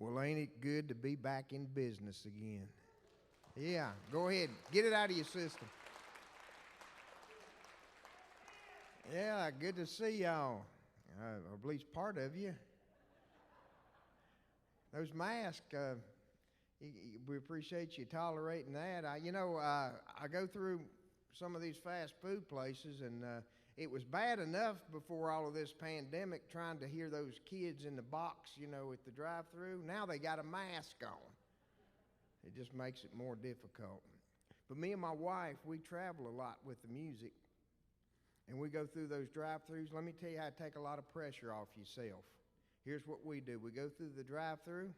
Well, ain't it good to be back in business again? Yeah, go ahead. Get it out of your system. Yeah, good to see y'all, or at least part of you. Those masks, we appreciate you tolerating that. I go through some of these fast food places, and it was bad enough before all of this pandemic trying to hear those kids in the box, at the drive-thru. Now they got a mask on. It just makes it more difficult. But me and my wife, we travel a lot with the music, and we go through those drive-thrus. Let me tell you how to take a lot of pressure off yourself. Here's what we do. We go through the drive-thru.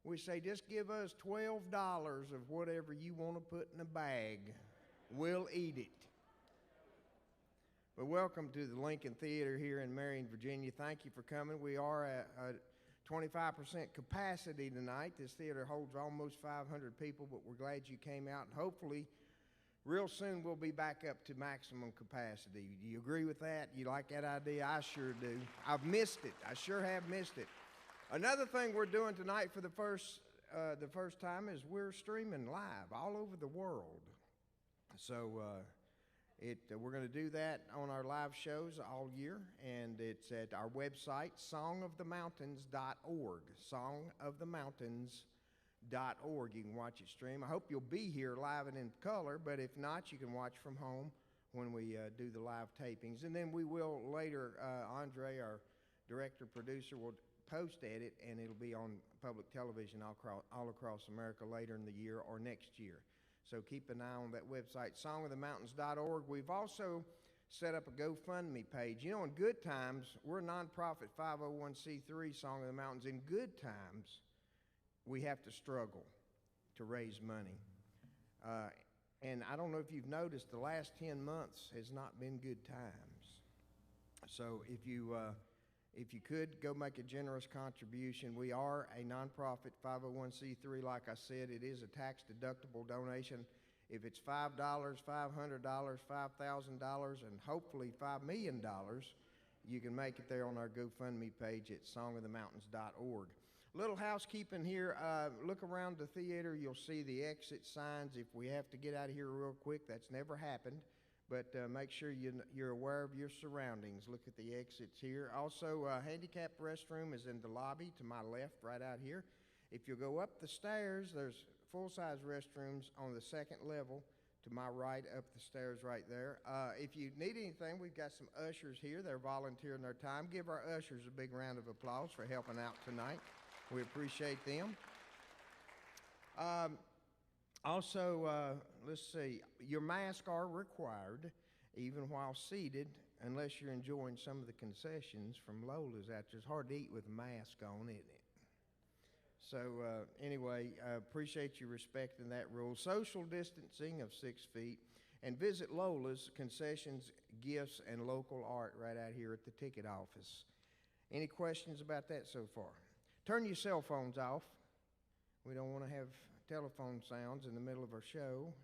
We say, just give us $12 of whatever you want to put in a bag. We'll eat it. But welcome to the Lincoln Theater here in Marion, Virginia. Thank you for coming. We are at 25% capacity tonight. This theater holds almost 500 people, but we're glad you came out. And hopefully, real soon we'll be back up to maximum capacity. Do you agree with that? You like that idea? I sure do. I've missed it. I sure have missed it. Another thing we're doing tonight for the first time is we're streaming live all over the world. So we're going to do that on our live shows all year, and it's at our website, songofthemountains.org, songofthemountains.org. You can watch it stream. I hope you'll be here live and in color, but if not, you can watch from home when we do the live tapings. And then we will later, Andre, our director-producer, will post-edit, and it'll be on public television all across America later in the year or next year. So keep an eye on that website, songofthemountains.org. We've also set up a GoFundMe page. In good times, we're a nonprofit 501c3, Song of the Mountains. In good times, we have to struggle to raise money. And I don't know if you've noticed, the last 10 months has not been good times. So if you could, go make a generous contribution. We are a nonprofit 501c3. Like I said, it is a tax-deductible donation. If it's $5, $500, $5,000, and hopefully $5 million, you can make it there on our GoFundMe page at songofthemountains.org. Little housekeeping here. Look around the theater. You'll see the exit signs. If we have to get out of here real quick, that's never happened. But make sure you're aware of your surroundings. Look at the exits here. Also, handicapped restroom is in the lobby to my left, right out here. If you go up the stairs, there's full-size restrooms on the second level to my right, up the stairs right there. If you need anything, we've got some ushers here. They're volunteering their time. Give our ushers a big round of applause for helping out tonight. We appreciate them. Also, let's see, your masks are required even while seated, unless you're enjoying some of the concessions from Lola's out there. It's hard to eat with a mask on, isn't it? So anyway, I appreciate you respecting that rule. Social distancing of 6 feet, and visit Lola's concessions, gifts, and local art right out here at the ticket office. Any questions about that so far? Turn your cell phones off. We don't want to have telephone sounds in the middle of our show.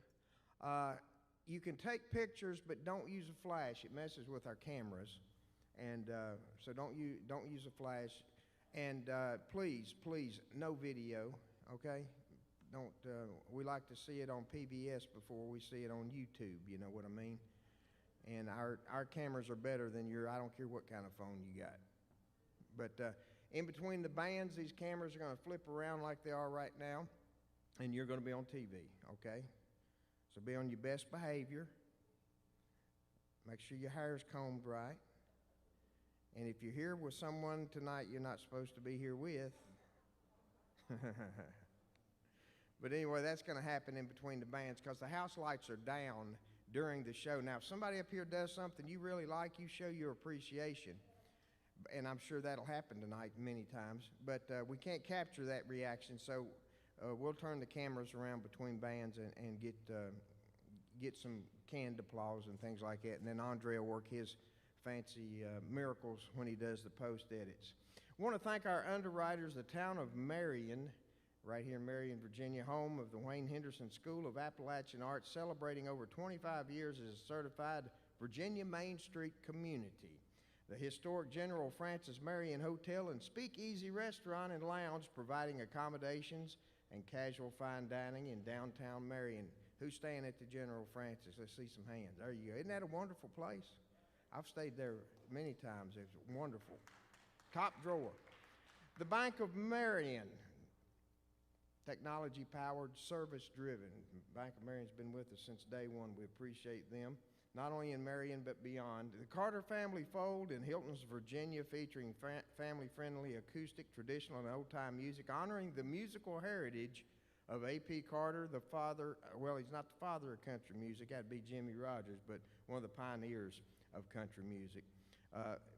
You can take pictures, but don't use a flash. It messes with our cameras, and so don't use a flash. And please, no video, okay? We like to see it on PBS before we see it on YouTube. You know what I mean? And our cameras are better than I don't care what kind of phone you got. But in between the bands, these cameras are going to flip around like they are right now, and you're going to be on TV, okay? So be on your best behavior. Make sure your hair's combed right. And if you're here with someone tonight you're not supposed to be here with, but anyway, that's going to happen in between the bands because the house lights are down during the show. Now, if somebody up here does something you really like, you show your appreciation. And I'm sure that'll happen tonight many times. But we can't capture that reaction, so we'll turn the cameras around between bands and get some canned applause and things like that. And then Andre will work his fancy miracles when he does the post edits. I want to thank our underwriters, the town of Marion, right here in Marion, Virginia, home of the Wayne Henderson School of Appalachian Arts, celebrating over 25 years as a certified Virginia Main Street community. The historic General Francis Marion Hotel and Speakeasy Restaurant and Lounge, providing accommodations and casual fine dining in downtown Marion. Who's staying at the General Francis? Let's see some hands. There you go. Isn't that a wonderful place? I've stayed there many times. It's wonderful. Top drawer. The Bank of Marion, technology-powered, service-driven. Bank of Marion's been with us since day one. We appreciate them, not only in Marion but beyond. The Carter Family Fold in Hilton's, Virginia, featuring family-friendly acoustic, traditional, and old-time music, honoring the musical heritage of A.P. Carter, the father, well, he's not the father of country music, that'd be Jimmy Rogers, but one of the pioneers of country music.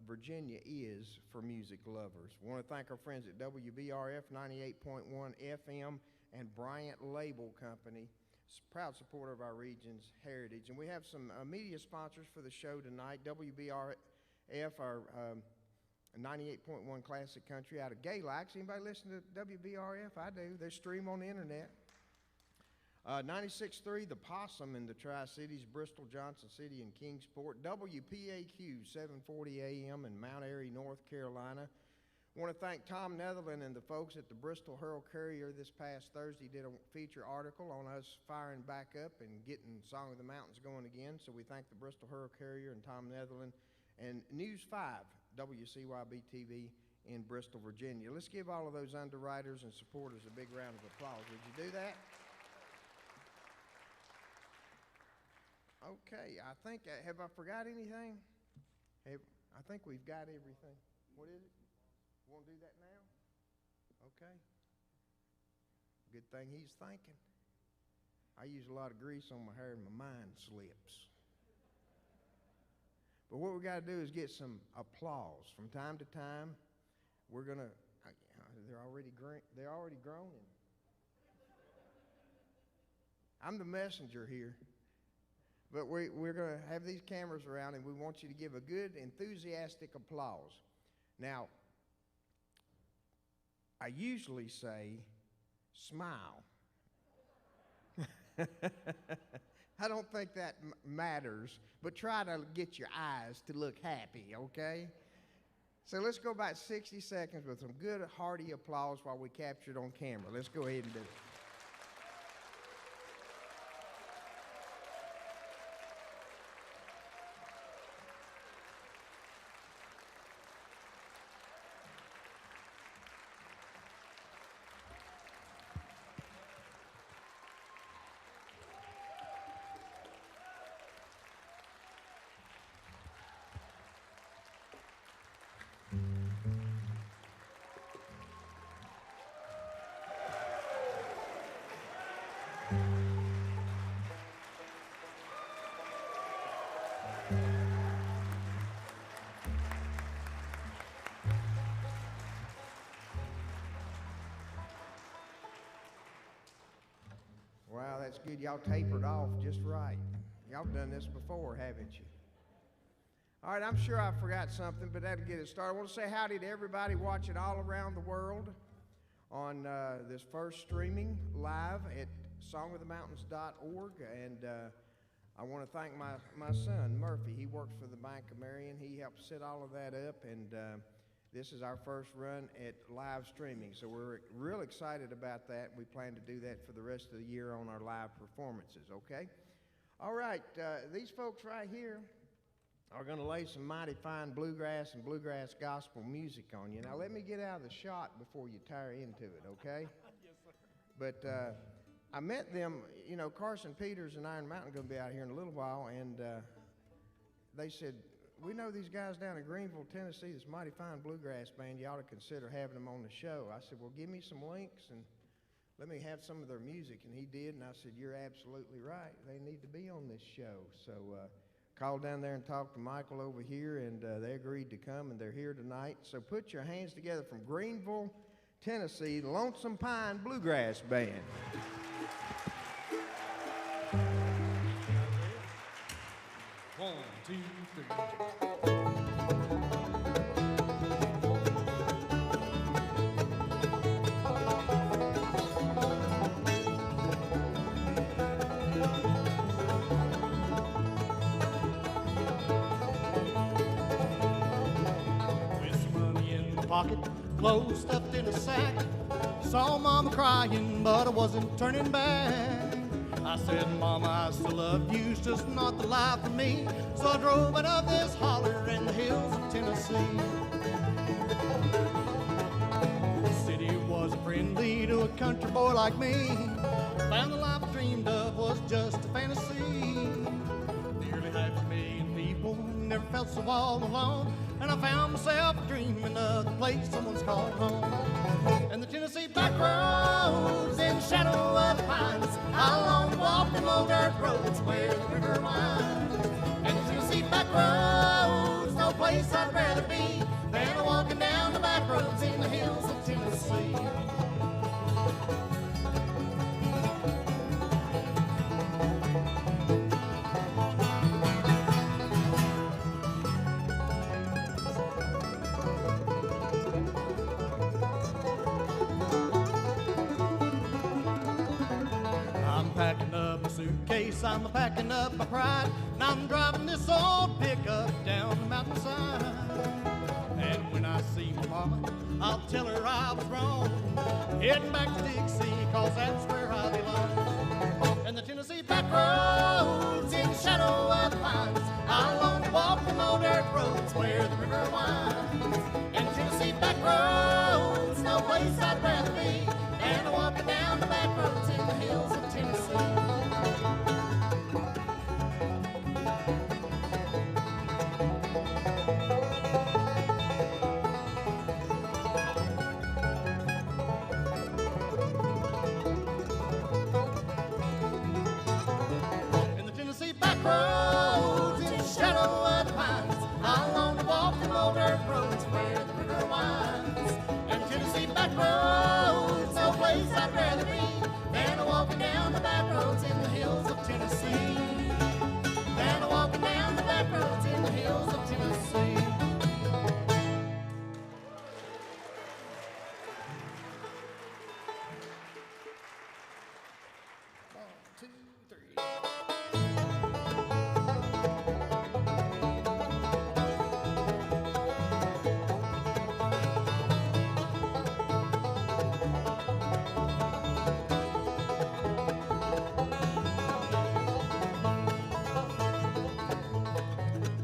Virginia is for music lovers. We want to thank our friends at WBRF 98.1 FM and Bryant Label Company, proud supporter of our region's heritage. And we have some media sponsors for the show tonight. WBRF, our 98.1 Classic Country out of Galax. Anybody listen to WBRF? I do. They stream on the internet. 96.3 The Possum in the Tri-Cities, Bristol, Johnson City, and Kingsport. WPAQ 740 AM in Mount Airy, North Carolina. I want to thank Tom Netherland and the folks at the Bristol Herald Courier this past Thursday did a feature article on us firing back up and getting Song of the Mountains going again. So we thank the Bristol Herald Courier and Tom Netherland. And News 5, WCYB-TV in Bristol, Virginia. Let's give all of those underwriters and supporters a big round of applause. Would you do that? Okay, I think, have I forgot anything? I think we've got everything. What is it? Want to do that now? Okay. Good thing he's thinking. I use a lot of grease on my hair and my mind slips. But what we got to do is get some applause. From time to time, we're going to, they're already groaning. I'm the messenger here. But we're going to have these cameras around, and we want you to give a good, enthusiastic applause. Now, I usually say, smile. I don't think that matters, but try to get your eyes to look happy, okay? So let's go about 60 seconds with some good, hearty applause while we capture it on camera. Let's go ahead and do it. Wow, that's good. Y'all tapered off just right. Y'all done this before, haven't you? All right, I'm sure I forgot something, but that'll get it started. I want to say howdy to everybody watching all around the world on this first streaming live at songofthemountains.org. And I want to thank my son, Murphy. He works for the Bank of Marion. He helped set all of that up, and this is our first run at live streaming. So we're real excited about that. We plan to do that for the rest of the year on our live performances, okay? All right, these folks right here are going to lay some mighty fine bluegrass and bluegrass gospel music on you. Now, let me get out of the shot before you tire into it, okay? Yes, sir. But I met them, you know, Carson Peters and Iron Mountain are going to be out here in a little while, and they said, we know these guys down in Greenville, Tennessee, this mighty fine bluegrass band. You ought to consider having them on the show. I said, well, give me some links and let me have some of their music. And he did, and I said, you're absolutely right. They need to be on this show. So called down there and talked to Michael over here, and they agreed to come, and they're here tonight. So put your hands together from Greenville, Tennessee, Lonesome Pine Bluegrass Band. One, two, three. pocket, clothes stuffed in a sack. Saw Mama crying, but I wasn't turning back. I said, Mama, I still love you, it's just not the life for me. So I drove out of this holler in the hills of Tennessee. The city was friendly to a country boy like me. Found the life I dreamed of was just a fantasy. Nearly 500,000 people never felt so all alone. And I found myself dreaming of the place someone's called home. And the Tennessee back roads in the shadow of the pines, I long to walk them old dirt roads where the river winds. And the Tennessee back roads, no place I'd rather be than walking down the back roads in the hills of Tennessee. Packing up a suitcase, I'm packing up my pride, and I'm driving this old pickup down the mountainside. And when I see my mama, I'll tell her I was wrong, heading back to Dixie, cause that's where I belong. And the Tennessee back roads in the shadow of the pines, I long to walk them old dirt roads where the river winds. And the Tennessee back roads, no place I'd rather be than walking down the back roads in the hills of Tennessee. In the Tennessee back roads, in the shadow of the pines, I long to walk them old dirt roads where the river winds. And Tennessee back roads, no place I'd rather be than walking down the back roads in the hills of Tennessee. Than walking down the back roads in the hills of Tennessee. One, two, three.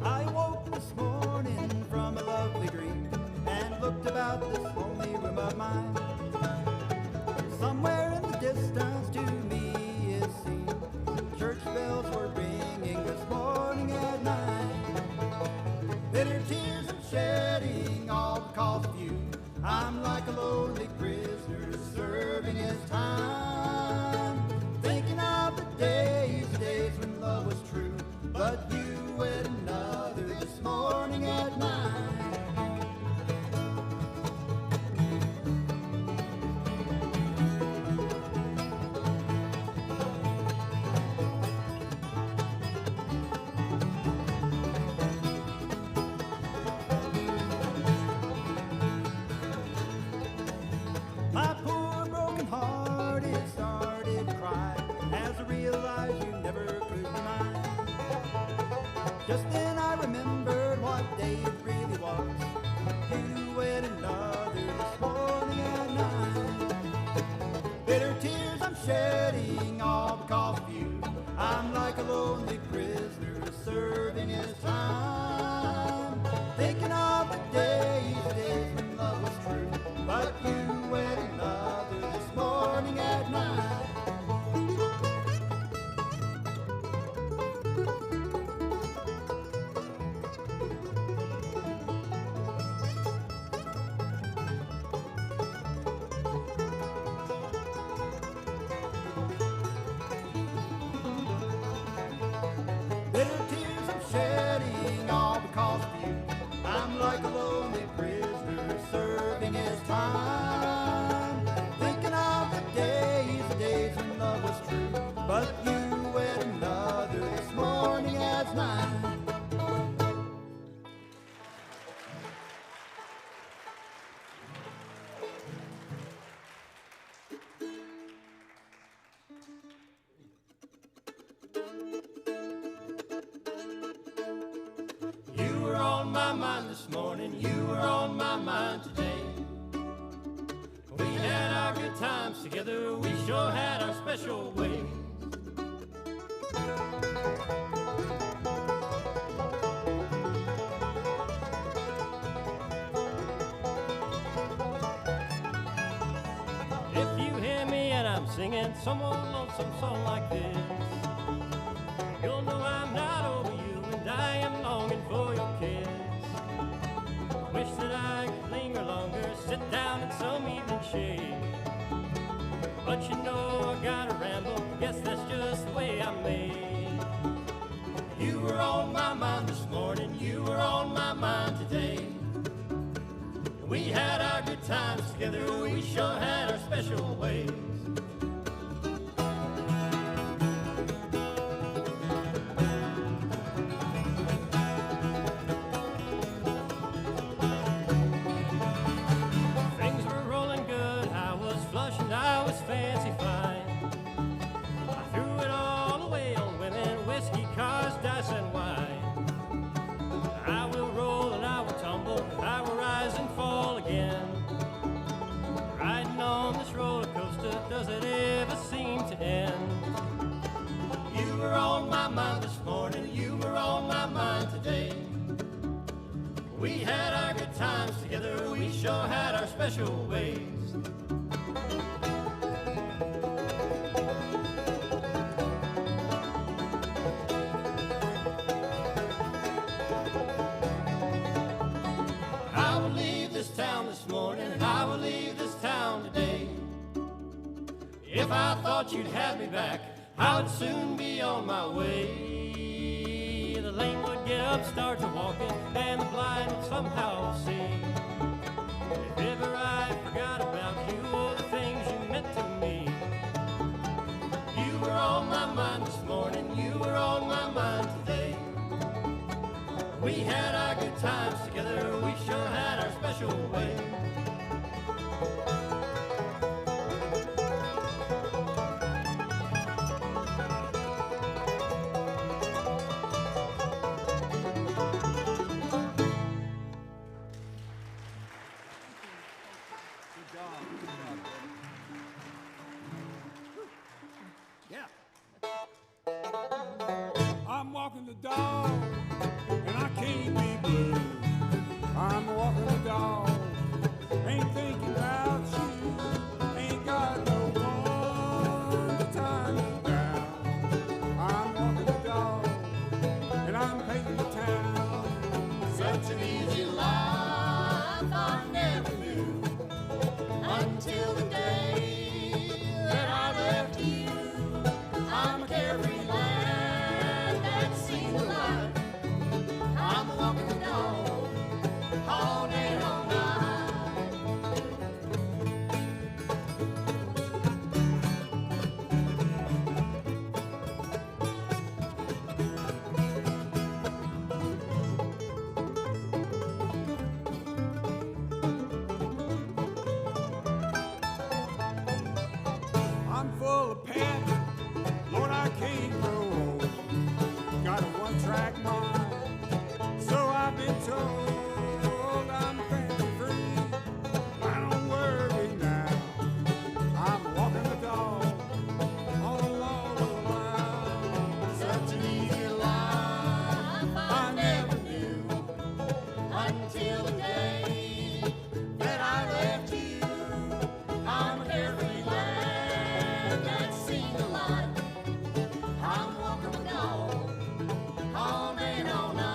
I woke this morning from a lovely dream and looked about this lonely room of mine. Somewhere in the distance to me it seemed church bells were ringing this morning at 9. Bitter tears I'm shedding all because of you. I'm like a lonely prisoner serving his time. Thinking of the days when love was true, but you wed another this morning at 9. My poor broken heart, it started crying as I realized you never could be mine. Just then I remembered what day it really was. You wed another this morning at 9. Bitter tears I'm shedding all because of you. I'm like a lonely prisoner serving his time. Thinking of the days when love was true, but you wed another this morning at 9. Bitter tears I'm shedding all because of you. I'm like a lonely prisoner serving his time. Thinking of the days when love was true, but you wed another this morning at 9. You were on my mind this morning, you were on my mind today. together, we sure had our special ways. If you hear me and I'm singing some old lonesome song like this, you'll know I'm not over you and I am longing for your kiss. Wish that I could linger longer, sit down in some evening shade. But you know I gotta ramble, guess that's just the way I'm made. You were on my mind this morning, you were on my mind today. We had our good times together, we sure had our special ways. Things were rolling good, I was flush and I was fancy fine. I threw it all away on women, whiskey, cars, dice, and wine. I will roll and I will tumble, I will rise and fall again. Riding on this roller coaster, does it ever seem to end? You were on my mind this morning, you were on my mind today. We had our good times together, we sure had our special ways. I will leave this town this morning and I will leave this town today. If I thought you'd have me back, I would soon be on my way. The lame would get up, start to walking, and the blind would somehow see. If ever I forgot about you or the things you meant to me, you were on my mind this morning, you were on my mind today. We had our good times together, we sure had our special way. I'm walking the dog, and I can't be blue. I'm walking the dog, ain't thinking about you. Ain't got no one to tie me down. I'm walking the dog, and I'm painting the town. Such an easy life I never knew until the day that I left you. I'm a carefree lad that's seen the light. I'm walking the dog all day and all night. I'm full of pep, Lord, I can't grow old. Got a one-track mind, so I've been told. I'm fancy free, I don't worry now. I'm walking the dog all along the line. Such an easy life I never knew until the day that I left you. I'm a carefree lad that's seen the light. I'm walking the dog all day and all night.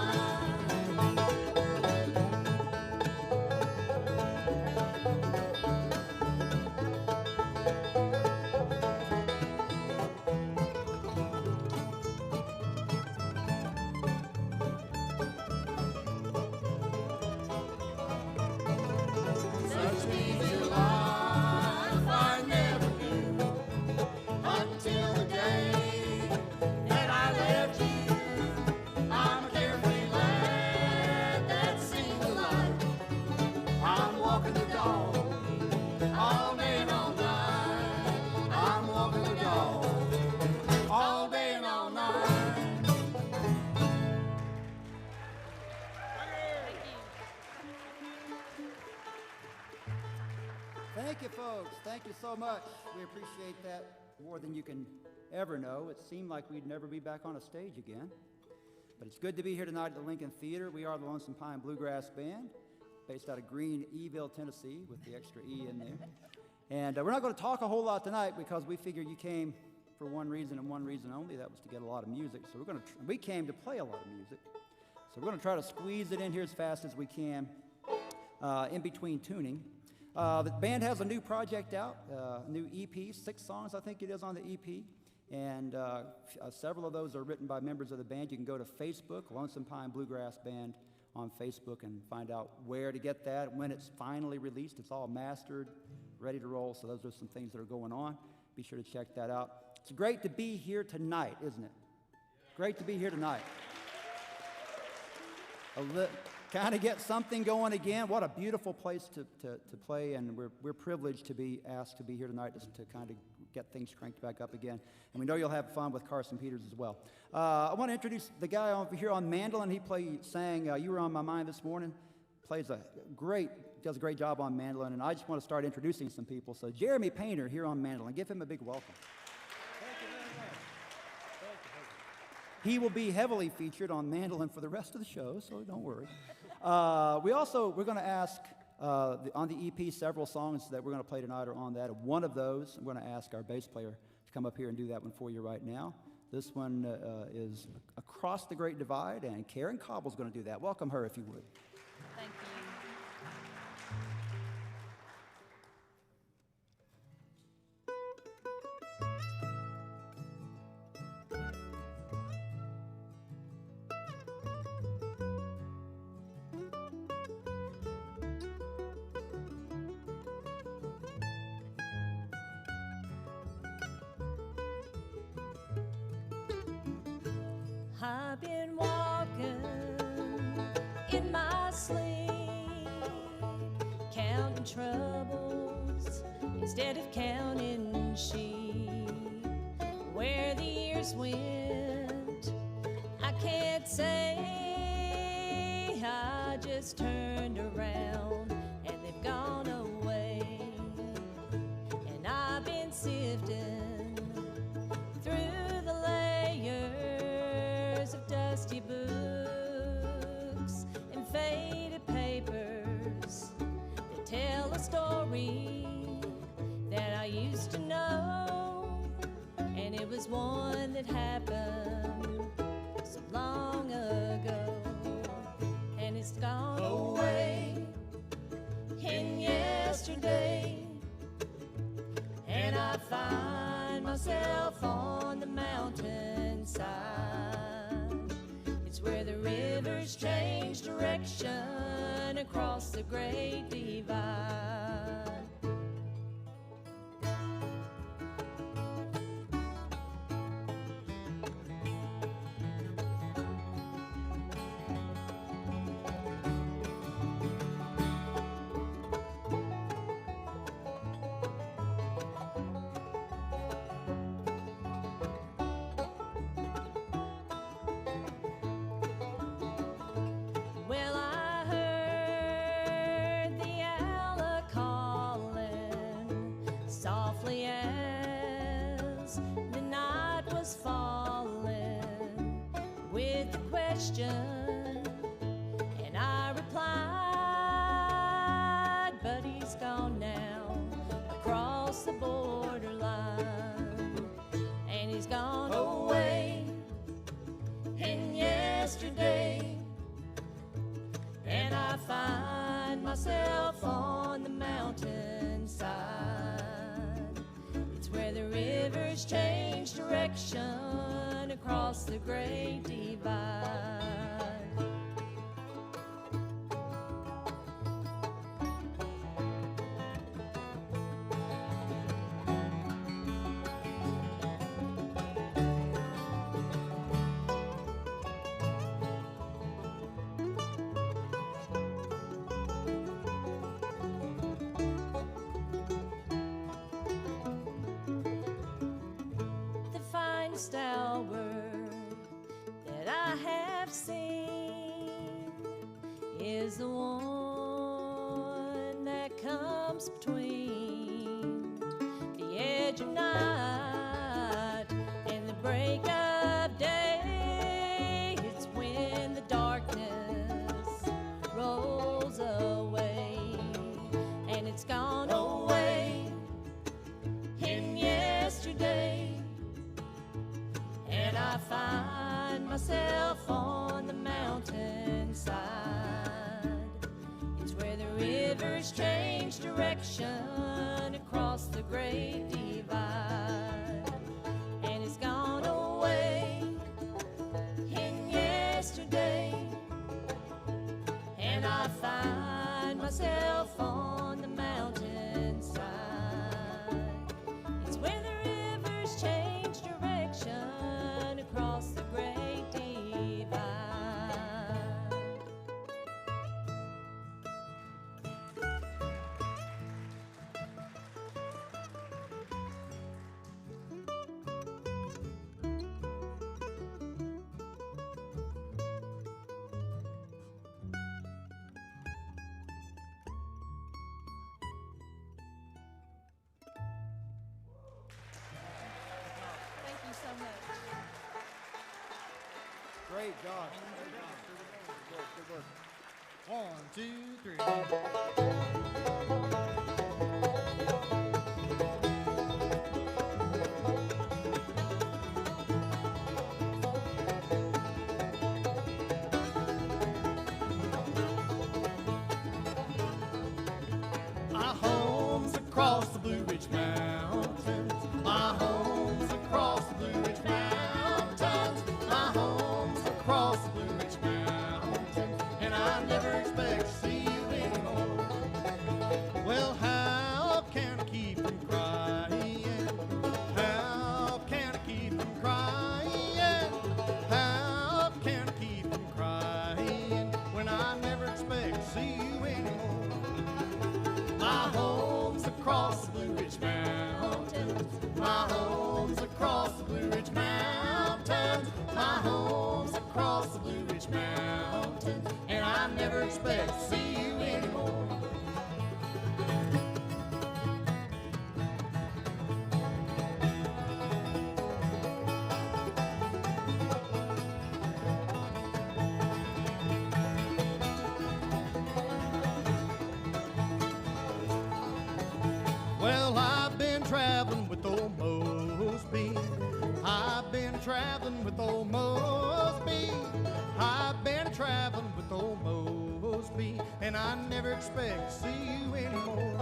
Thank you, folks. Thank you so much. We appreciate that more than you can ever know. It seemed like we'd never be back on a stage again. But it's good to be here tonight at the Lincoln Theater. We are the Lonesome Pine Bluegrass Band, based out of Greeneville, Tennessee, with the extra E in there. And we're not going to talk a whole lot tonight because we figured you came for one reason and one reason only. That was to get a lot of music. So we came to play a lot of music. So we're going to try to squeeze it in here as fast as we can in between tuning. The band has a new project out, a new EP, 6 songs I think it is on the EP. And several of those are written by members of the band. You can go to Facebook, Lonesome Pine Bluegrass Band on Facebook, and find out where to get that, when it's finally released. It's all mastered, ready to roll, so those are some things that are going on. Be sure to check that out. It's great to be here tonight, isn't it? Great to be here tonight. Kind of get something going again. What a beautiful place to play, and we're privileged to be asked to be here tonight to kind of get things cranked back up again. And we know you'll have fun with Carson Peters as well. I want to introduce the guy over here on mandolin. He sang You Were on My Mind this morning. Does a great job on mandolin, and I just want to start introducing some people. So Jeremy Painter here on mandolin. Give him a big welcome. Thank you very much. Thank you. He will be heavily featured on mandolin for the rest of the show, so don't worry. We're going to ask, on the EP, several songs that we're going to play tonight are on that. One of those, I'm going to ask our bass player to come up here and do that one for you right now. This one is Across the Great Divide, and Karen Cobble's going to do that. Welcome her, if you would. Thank you. I've been walking in my sleep, counting troubles instead of counting sheep. Where the years went, I can't say. I just turned around and they've gone away. And I've been sifting through the layers of dusty books and faded papers that tell a story that I used to know, and it was one that happened so long ago, and it's gone away in yesterday, and I find myself on the mountainside. It's where the rivers change direction across the great divide. Well, I heard the owl calling softly as the night was falling with the question, and I replied, but he's gone now across the borderline, and he's gone away in yesterday. And I find myself on the mountainside. It's where the rivers change direction across the great divide. The finest hour that I have seen is the one that comes between strange night and the break of day. It's when the darkness rolls away, and it's gone away in yesterday. And I find myself on the mountainside. It's where the rivers change direction across the great divide. And it's gone away in yesterday. And I find myself on the mountainside. It's where the rivers change direction across the great divide. Thank you so much. Great job. Good work. 1, 2, 3. My home's across the Blue Ridge Mountains. My home's across the Blue Ridge Mountains. My home's across the Blue Ridge Mountains. And I never expect to see you anymore. Well, how can I keep from crying? How can I keep from crying? How can I keep from crying when I never expect to see you anymore? My home's across the Blue Ridge Mountains. My home's across the Blue Ridge Mountains. My home's across the Blue Ridge Mountains. And I never expect to see you anymore. Well, I've been traveling with old Mosby. I've been traveling with old Mosby. I've been traveling with old Mosby. And I never expect to see you anymore.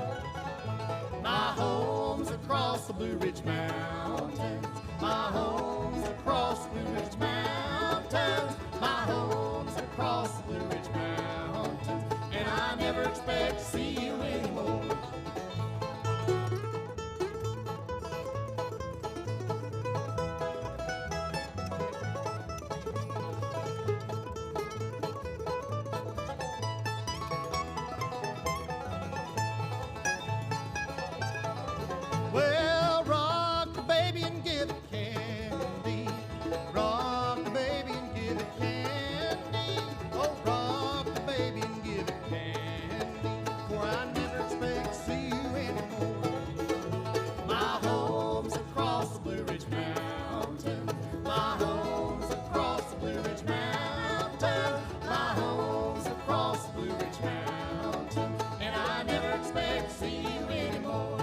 My home's across the Blue Ridge Mountains. My home's across the Blue Ridge Mountains. My home's across the Blue Ridge Mountains. And I never expect to see you anymore. Well, rock the baby and give it candy. Rock the baby and give it candy. Oh, rock the baby and give it candy. For I never expect to see you anymore. My home's across the Blue Ridge Mountains. My home's across the Blue Ridge Mountains. My home's across the Blue Ridge Mountains. And I never expect to see you anymore.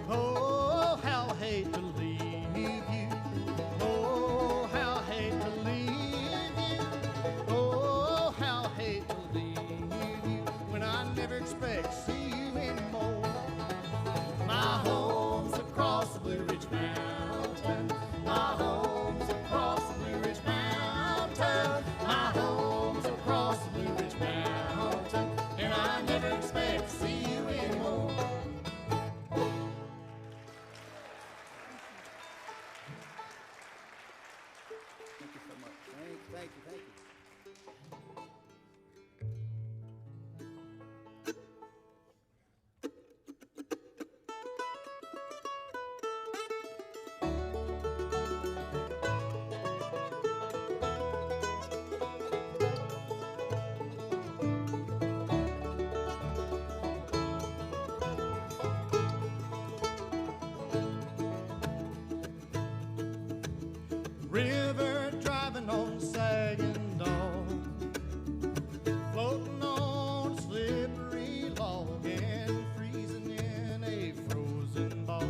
Oh, how I hate to leave you. Oh, how I hate to leave you. Oh, how I hate to leave you when I never expect to see you anymore. My home's across the Blue Ridge Mountains. My home's across the Blue Ridge Mountains. My home's across the Blue Ridge Mountains. And I never expect to see you anymore. Thank you so much. Thank you. river driving on sagging dog, floating on a slippery log and freezing in a frozen ball.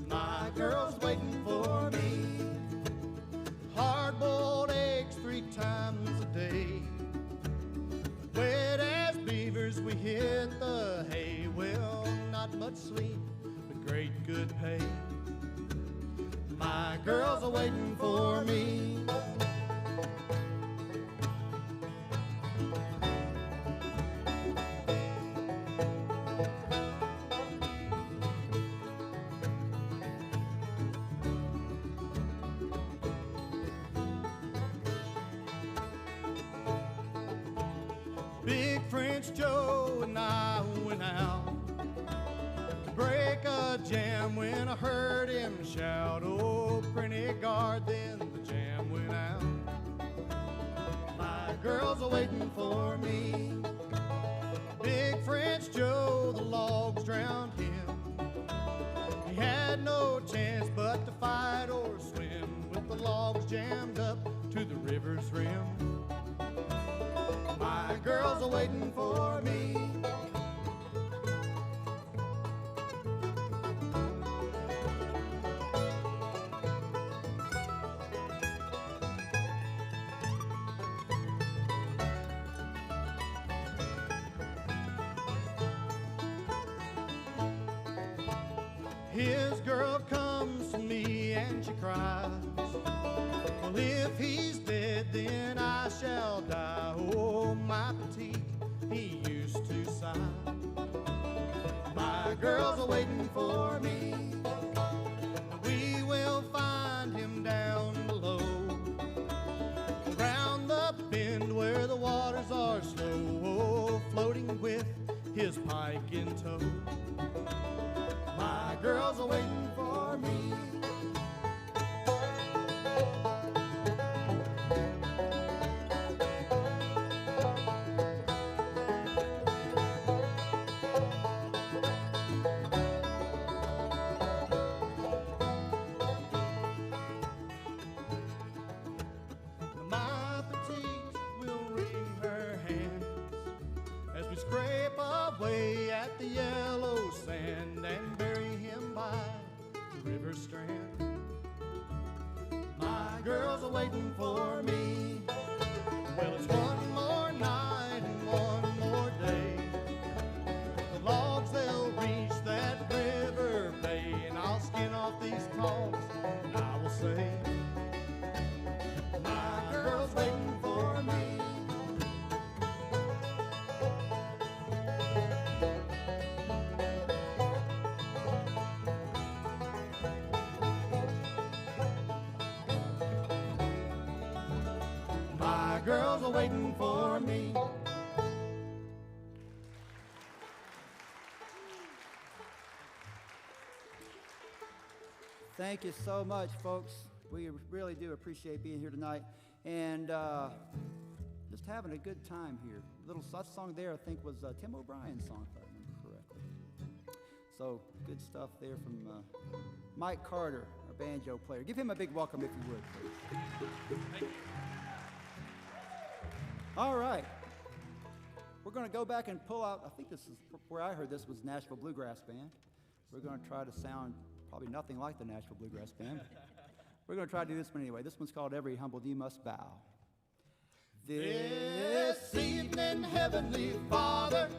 My girl's waiting for me, hard-boiled eggs 3 times a day. Wet as beavers we hit the hay, well, not much sleep, but great good pay. My girls are waiting for me. Big French Joe and I went out to break a jam when I heard him shout, "Oh, pretty guard," then the jam went out. My girls are waiting for me. Big French Joe, the logs drowned him. He had no chance but to fight or swim with the logs jammed up to the river's rim. My girls are waiting for me. His girl comes to me and she cries, "Well, if he's dead, then I shall die." Oh, my petite, he used to sigh. My girls are waiting for me. We will find him down below, around the bend where the waters are slow, floating with his pike in tow. My girls are waiting for me. My petite will wring her hands as we scrape away at the yellow sand and bury him by the river strand. My girls are waiting for me. Well, it's one more night and one more day. The logs, they'll reach that river bay, and I'll skin off these logs and I will say, my girl's waiting for me. My girls are waiting for me. Thank you so much, folks. We really do appreciate being here tonight and just having a good time here. That song there, I think, was Tim O'Brien's song, if I remember correctly. So good stuff there from Mike Carter, our banjo player. Give him a big welcome if you would, please. Thank you. All right. We're going to go back and pull out, I think this is where I heard this was Nashville Bluegrass Band. We're going to try to sound probably nothing like the Nashville Bluegrass Band. We're going to try to do this one anyway. This one's called Every Humble Knee Must Bow. This evening, Heavenly Father,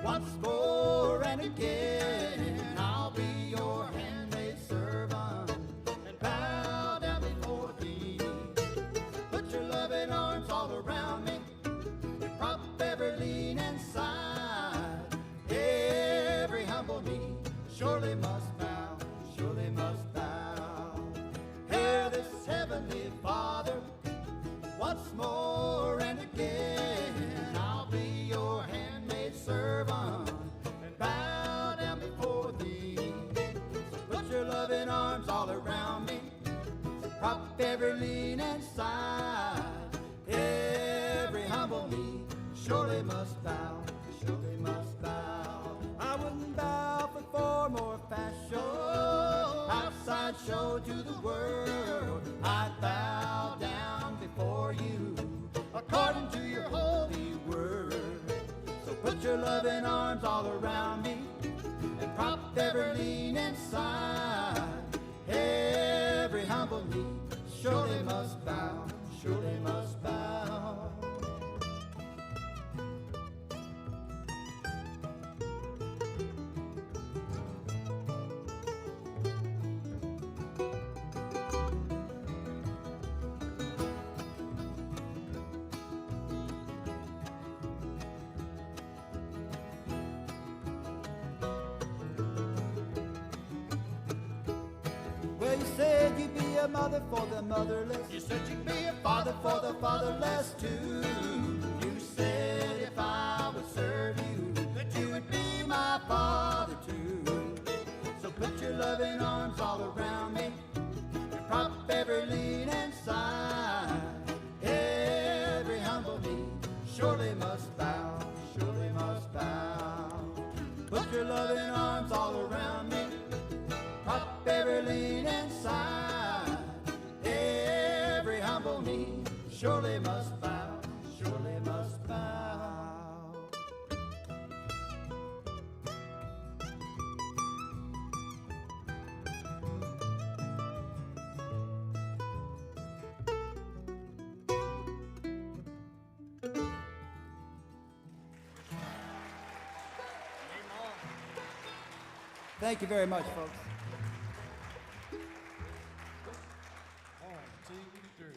once more and again, I'll be your handmaid servant and bow down before thee. Put your loving arms all around me and prop every leaning side. Every humble knee surely must bow, surely must bow. Hear this, Heavenly Father, once more and again, I'll be your handmaid servant and bow down before thee. So put your loving arms all around me, so prop every leaning side. Every humble knee surely must bow, surely must bow. I wouldn't bow for form or fashion, outside show to the world. loving arms all around me and prop every leaning side. Every humble knee surely must bow, surely must bow. Well, you said you'd be a mother for the motherless. You said you'd be a father for the fatherless too. You said if I would serve you, that you would be my father too. So put your loving arms all around me and prop every leaning side. Every humble knee surely must bow, surely must bow. Put your loving arms all around me, prop every leaning side. Every humble knee surely must bow, surely must bow. Thank you very much, folks. 1, 2, 3.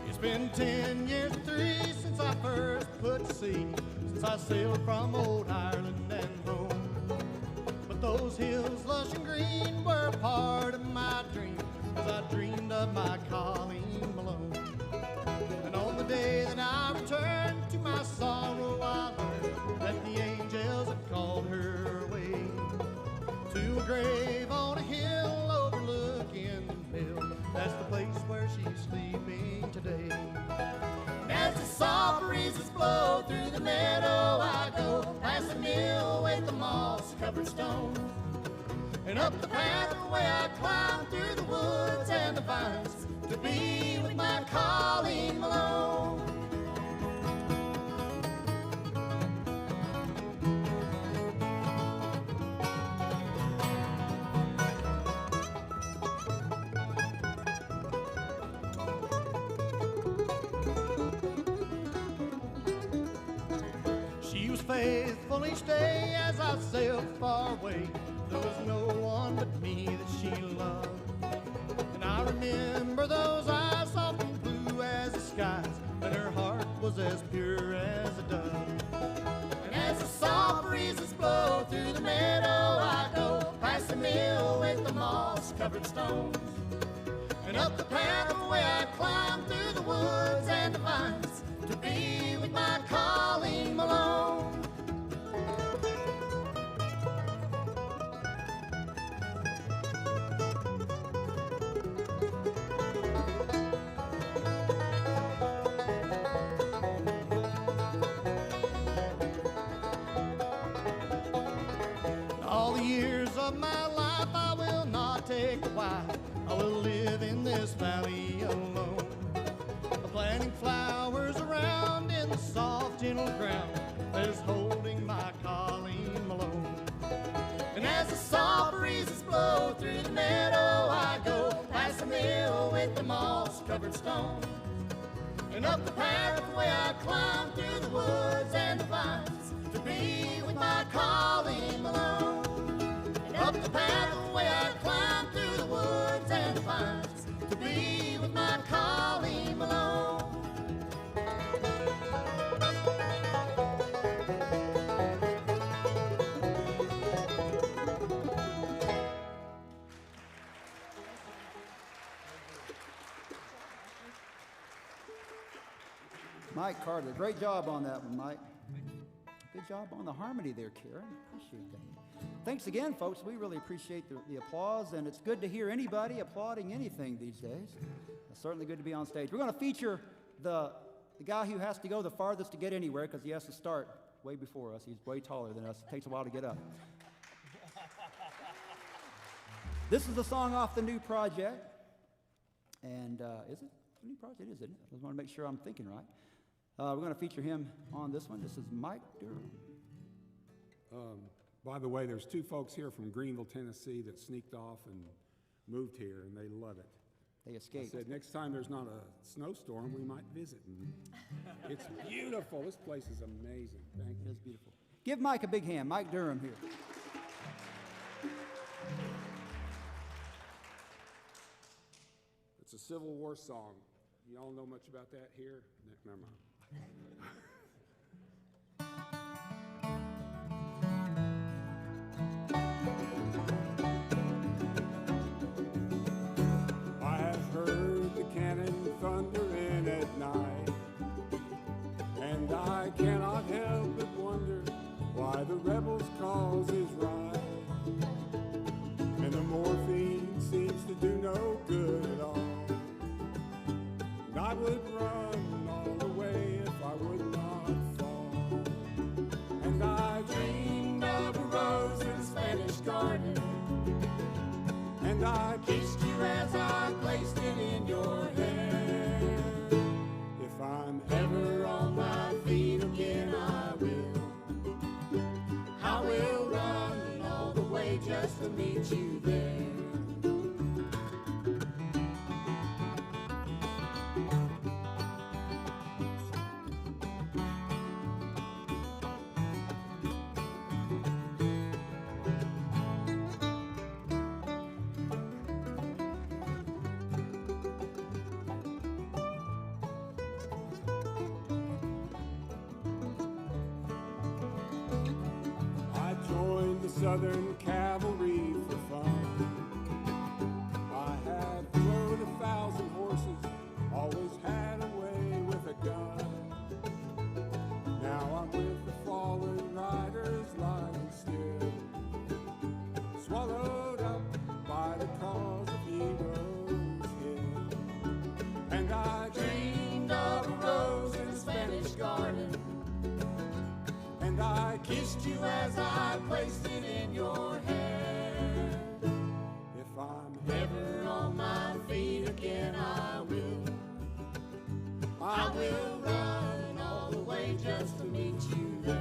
It's been 10 years and 3 since I first put to sea, since I sailed from old Ireland and home. But those hills lush and green were a part of my dream, as I dreamed of my Colleen Malone. And on the day that I returned, to my sorrow I learned that the angels had called her away to a grave on a hill overlooking the mill. That's the place where she's sleeping today. And as the soft breezes blow through the meadow, I go past the mill with the moss-covered stone, and up the pathway I climb through the woods and the vines to be with my Colleen Malone. She was faithful each day as I sailed far away. There was no one but me that she loved. And I remember those eyes soft and blue as the skies, and her heart was as pure as a dove. And as the soft breezes blow through the meadow, I go past the mill with the moss-covered stones, and up the pathway I climb through the woods and the vines to be with my Colleen Malone. All the years of my life I will not take a wife. I will live in this valley alone, planting flowers around in the soft, gentle ground that is holding my Colleen Malone. And as the soft breezes blow through the meadow, I go past the mill with the moss-covered stones, and up the pathway I climb through the woods and the vines to be with my Colleen Malone. And up the pathway I climb through the woods and the vines to be with my Colleen Malone. Mike Carter, great job on that one, Mike. Good job on the harmony there, Karen. Appreciate that. Thanks again, folks. We really appreciate the applause, and it's good to hear anybody applauding anything these days. It's certainly good to be on stage. We're going to feature the the guy who has to go the farthest to get anywhere because he has to start way before us. He's way taller than us. It takes a while to get up. This is a song off the new project. And is it a new project? It is, isn't it? I just want to make sure I'm thinking right. We're going to feature him on this one. This is Mike Durham. By the way, there's two folks here from Greenville, Tennessee that sneaked off and moved here, and they love it. They I escaped. said, next time there's not a snowstorm, we might visit. And it's beautiful. This place is amazing. Thank It you. is beautiful. Give Mike a big hand. Mike Durham here. It's a Civil War song. You all know much about that here? Never mind. I have heard the cannon thundering at night, and I cannot help but wonder why the rebels' cause is right. And the morphine seems to do no good at all. And I would run all the way if I would not fall. And I dreamed of a rose in a Spanish garden, and I kissed you as I placed it in your hand. If I'm ever on my feet again, I will run all the way just to meet you there. Southern Cavalry for fun. I had rode 1,000 horses, always had a way with a gun. Now I'm with the fallen riders lying still, swallowed up by the cause of Heroes Hill. And I dreamed of a rose in a Spanish garden, and I kissed you as I placed it in your hand. If I'm ever on my feet again, I will run all the way just to meet you there.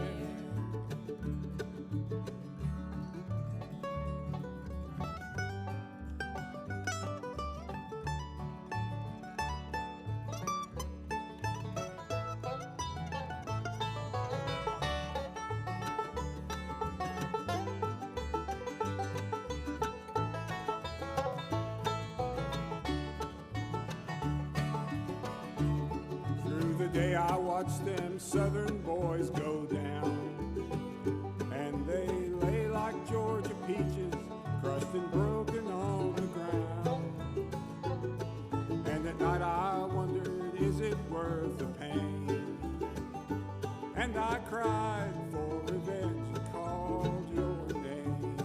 Day I watched them southern boys go down, and they lay like Georgia peaches, crushed and broken on the ground. And at night I wondered, is it worth the pain? And I cried for revenge and called your name.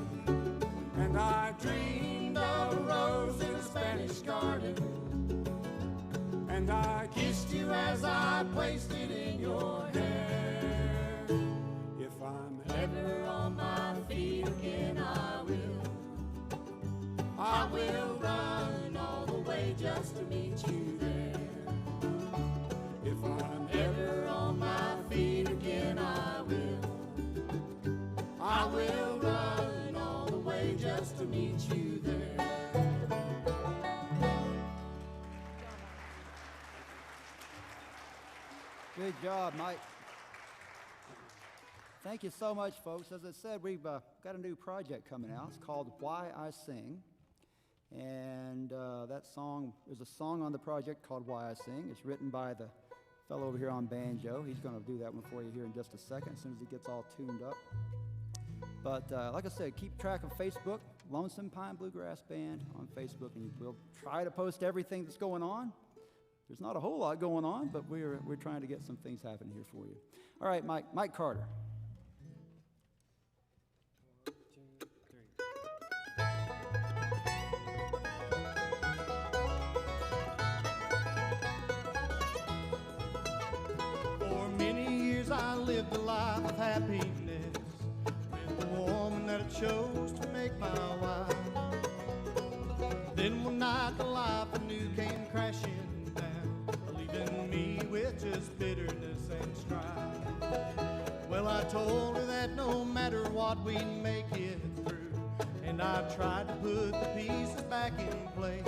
And I dreamed of a rose in a Spanish garden, and I kissed you as I placed it in your hand. If I'm ever on my feet again, I will run all the way just to meet you there. If I'm ever on my feet again, I will run all the way just to meet you there. Good job, Mike. Thank you so much, folks. As I said, we've got a new project coming out. It's called Why I Sing. And that song, there's a song on the project called Why I Sing. It's written by the fellow over here on banjo. He's going to do that one for you here in just a second, as soon as he gets all tuned up. But like I said, keep track of Facebook, Lonesome Pine Bluegrass Band on Facebook, and we'll try to post everything that's going on. There's not a whole lot going on, but we're trying to get some things happening here for you. All right, Mike Carter. lived a life of happiness with the woman that I chose to make my wife. Then one night the life I knew came crashing down, leaving me with just bitterness and strife. Well, I told her that no matter what, we'd make it through, and I tried to put the pieces back in place.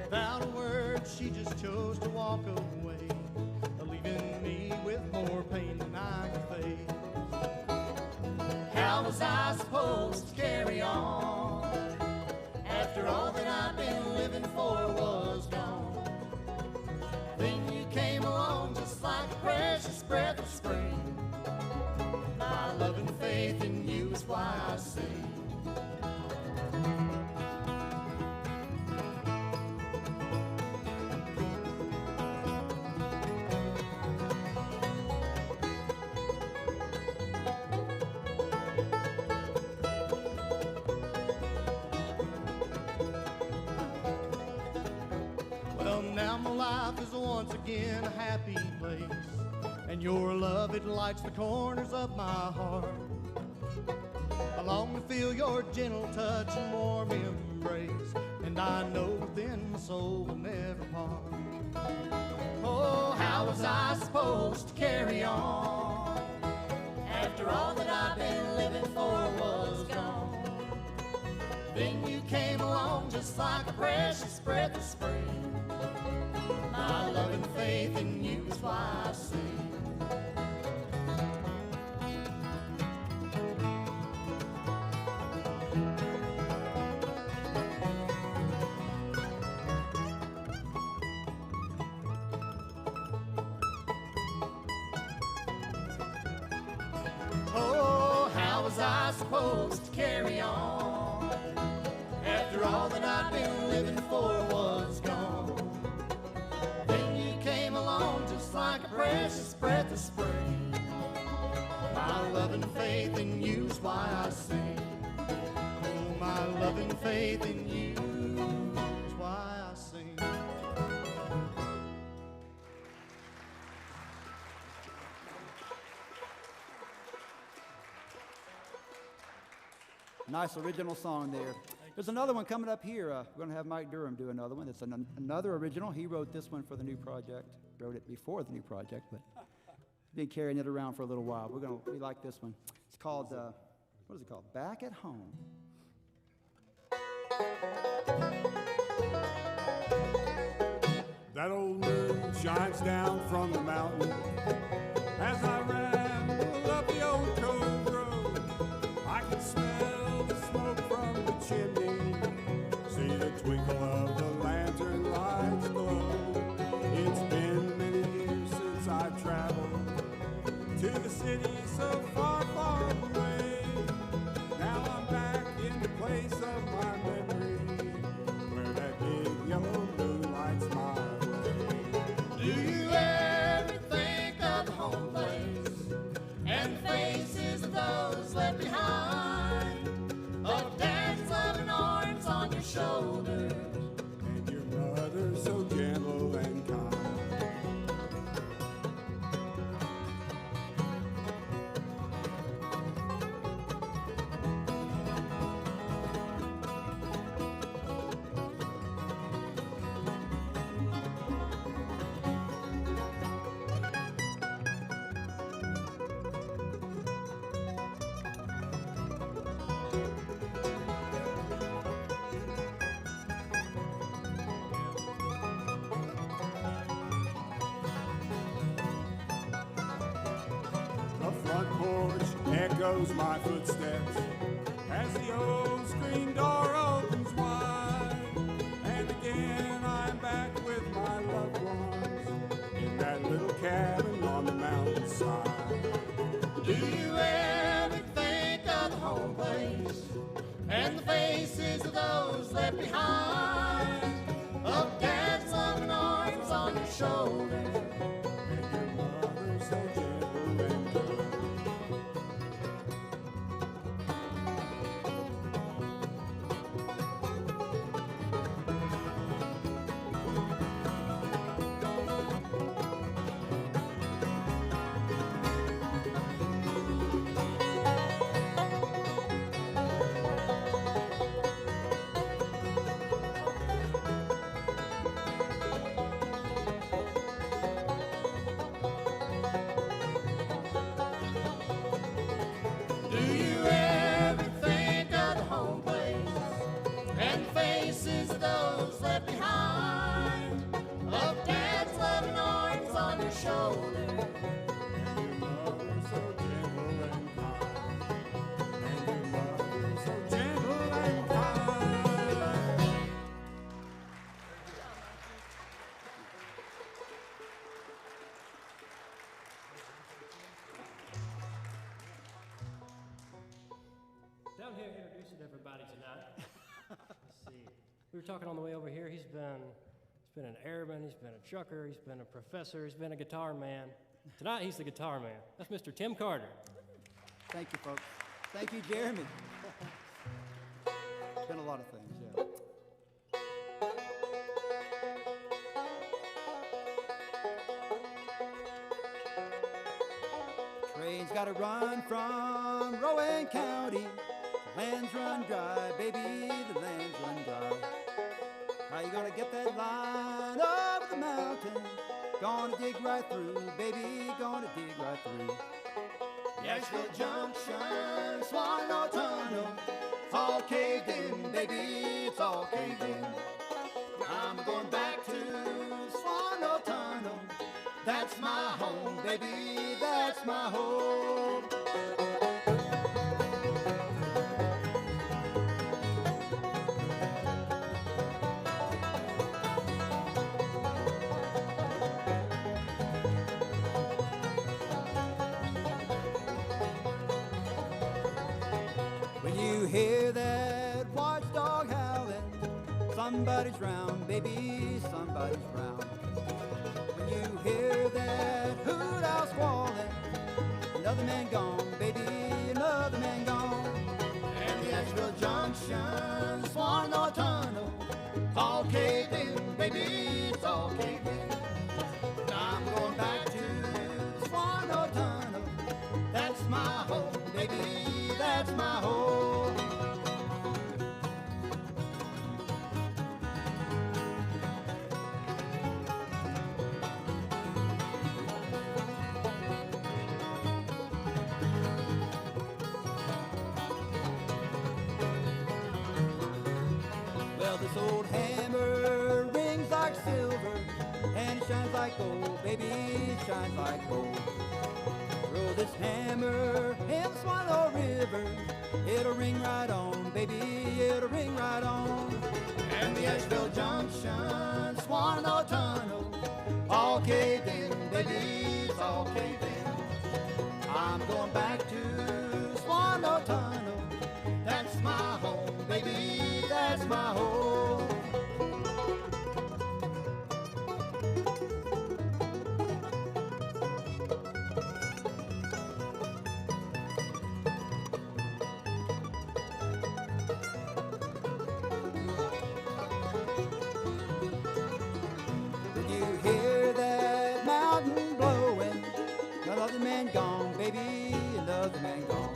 Without a word, she just chose to walk away, leaving me with more pain than I could face. How was I supposed to carry on after all that I've been living for was gone? Then you came along just like a precious breath of spring. My love and faith in you is why I sing. Now my life is once again a happy place, and your love, it lights the corners of my heart. I long to feel your gentle touch and warm embrace, and I know within my soul we'll never part. Oh, how was I supposed to carry on after all that I've been living for was gone? Then you came along just like a precious breath of spring. My love and faith in you is why I sing. Oh, how was I supposed to carry on after all that I've been living for was gone? Then you came along just like a precious breath of spring. My love and faith in you is why I sing. Oh, my love and faith in you is why I sing. Nice original song there. There's another one coming up here. We're going to have Mike Durham do another one. It's another original. He wrote this one for the new project. Wrote it before the new project, but been carrying it around for a little while. We like this one. It's called, what is it called? Back at Home. That old moon shines down from the mountain as I ramble up the old cove road. I can smell the smoke from the chimney, see the twinkle of the lantern lights glow. It's been many years since I've traveled to the city so far, far away. Now I'm back in the place of my memory, where that big yellow moon lights my way. Do you ever think of the home place and the faces of those left behind? Of Dad's loving arms on your shoulders And your mother so gentle and kind. The front porch echoes my footsteps as the old screen door opens wide. And again I'm back with my loved ones in that little cabin on the mountainside. Do you ever think of the home place and the faces of those left behind? Of Dad's loving arms on your shoulders And your mother so gentle and good. was left behind, of Dad's loving arms on your shoulder. And your mother so gentle and kind. And your mother so gentle and kind. Down here introducing everybody tonight. Let's see. We were talking on the way over here. He's been an airman, he's been a trucker, he's been a professor, he's been a guitar man. Tonight he's the guitar man. That's Mr. Tim Carter. Thank you, folks. Thank you, Jeremy. It's been a lot of things, yeah. Train's gotta run from Rowan County. Lands run dry, baby, the lands run dry. How you gonna get that line over the mountain? Gonna dig right through, baby, gonna dig right through. Nashville Junction, Swan Tunnel, it's all caved in, baby, it's all caved in. I'm going back to Swan Tunnel, that's my home, baby, that's my home. When you hear that watchdog howling, somebody's round, baby, somebody's round. When you hear that hoot owl squalling, another man gone, baby, another man gone. And the Asheville Junction, Swan Tunnel, it's all caved in, baby, it's all caved in. I'm going back to Swan Tunnel, that's my home, baby, that's my home. Well, this old hammer rings like silver, and it shines like gold, baby, it shines like gold. Throw this hammer in the Swallow River, it'll ring right on, baby, it'll ring right on. And the Asheville Junction, Swan Tunnel, all caved in, baby, it's all caved in. I'm going back to Swan Tunnel, that's my home, baby, that's my home. When you hear that mountain blowing, another man gone, baby, another man gone.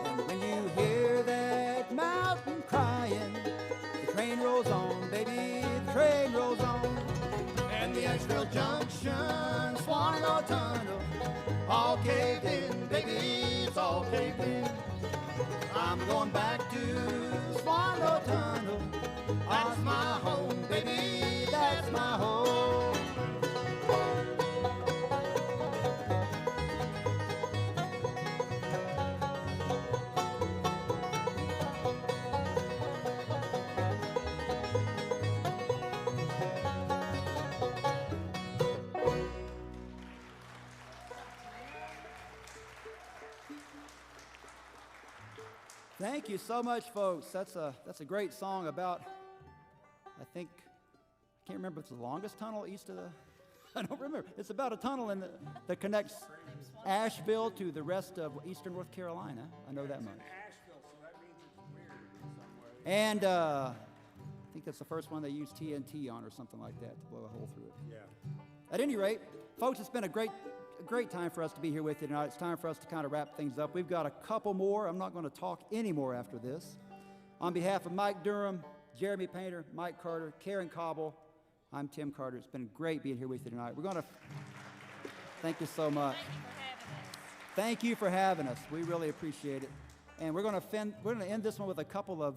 And when you hear that mountain crying, the train rolls on, baby, the train rolls on. And the Asheville Junction, Swan Tunnel, all caved in, baby, it's all caved in. I'm going back to Swan Tunnel, that's my home, baby, that's my home. Thank you so much, folks. That's a great song about, I can't remember if it's the longest tunnel east of the, I don't remember. It's about a tunnel that connects Asheville to the rest of eastern North Carolina. I know that much. Asheville, so that means it's weird in some way. And I think that's the first one they used TNT on or something like that to blow a hole through it. Yeah. At any rate, folks, it's been a great time for us to be here with you tonight. It's time for us to kind of wrap things up. We've got a couple more. I'm not going to talk anymore after this. On behalf of Mike Durham, Jeremy Painter, Mike Carter, Karen Cobble, I'm Tim Carter. It's been great being here with you tonight. We're going to thank you so much. Thank you for having us. We really appreciate it. And we're going to end this one with a couple of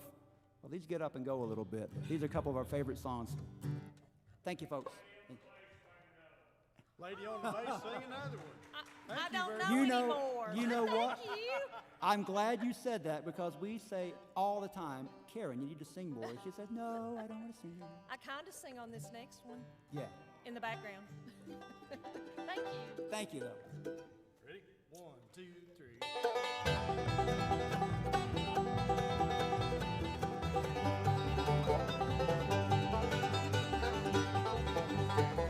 Well, these get up and go a little bit. These are a couple of our favorite songs. Thank you, folks. Lady on the bass, sing another one. I don't You know know- anymore. you know what? Thank you. I'm glad you said that because we say all the time, Karen, you need to sing more. She says, no, I don't want to sing. I kind of sing on this next one Yeah. in the background. Thank you. Thank you, though. Ready? 1, 2, 3.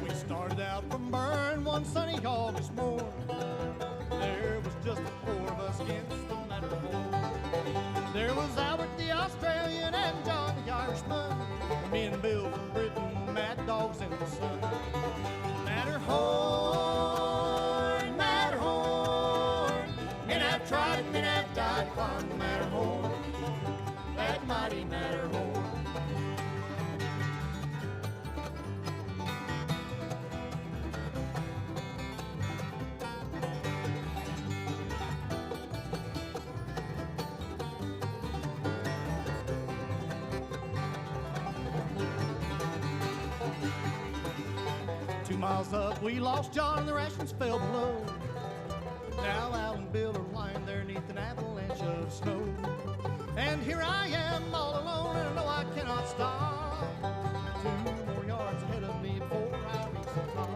We started out from Burn one sunny August morn. There was just the four of us against the Matterhorn. There was Albert the Australian and John the Irishman, me and Bill from Britain, mad dogs in the sun. Matterhorn, Matterhorn, men have tried and men have died to climb the Matterhorn, that mighty Matterhorn. 2 miles up, we lost John and the rations fell below. Now Al and Bill are lying there neath an avalanche of snow. And here I am all alone, and I know I cannot stop. 2 more yards ahead of me before I reach the top.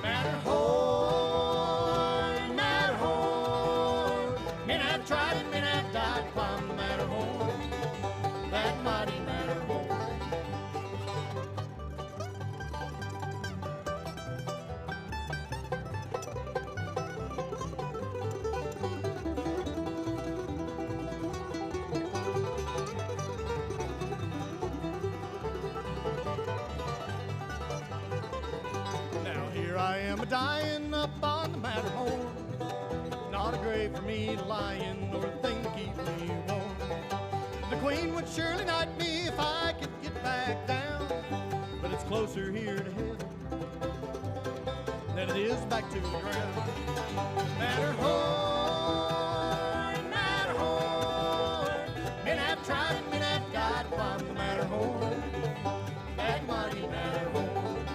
Matterhorn, Matterhorn, men have tried and men have died to climb the Matterhorn, that mighty Matterhorn. Here I am a-dying up on the Matterhorn. Not a grave for me to lie in, nor a thing to keep me warm. The Queen would surely knight me if I could get back down, but it's closer here to heaven than it is back to the ground. Matterhorn, Matterhorn, men have tried and men have died to climb the Matterhorn, that mighty Matterhorn,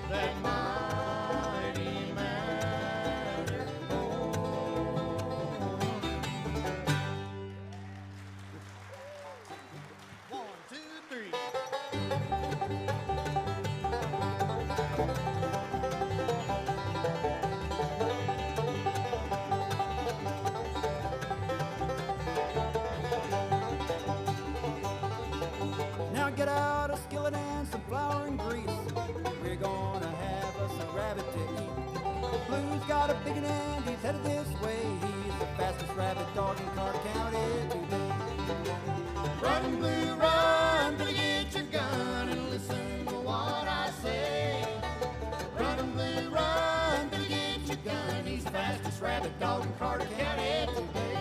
that mighty Matterhorn. 1, 2, 3. Now get out a skillet and some flour and grease. We're gonna have us a rabbit to eat. Blue's got a big one and he's headed this way. He's the fastest rabbit dog in Clark County today. Run, Blue, run, Billy, get your gun and listen to what I say. Run, Blue, run, Billy, get your gun. He's the fastest rabbit dog in Carter County today.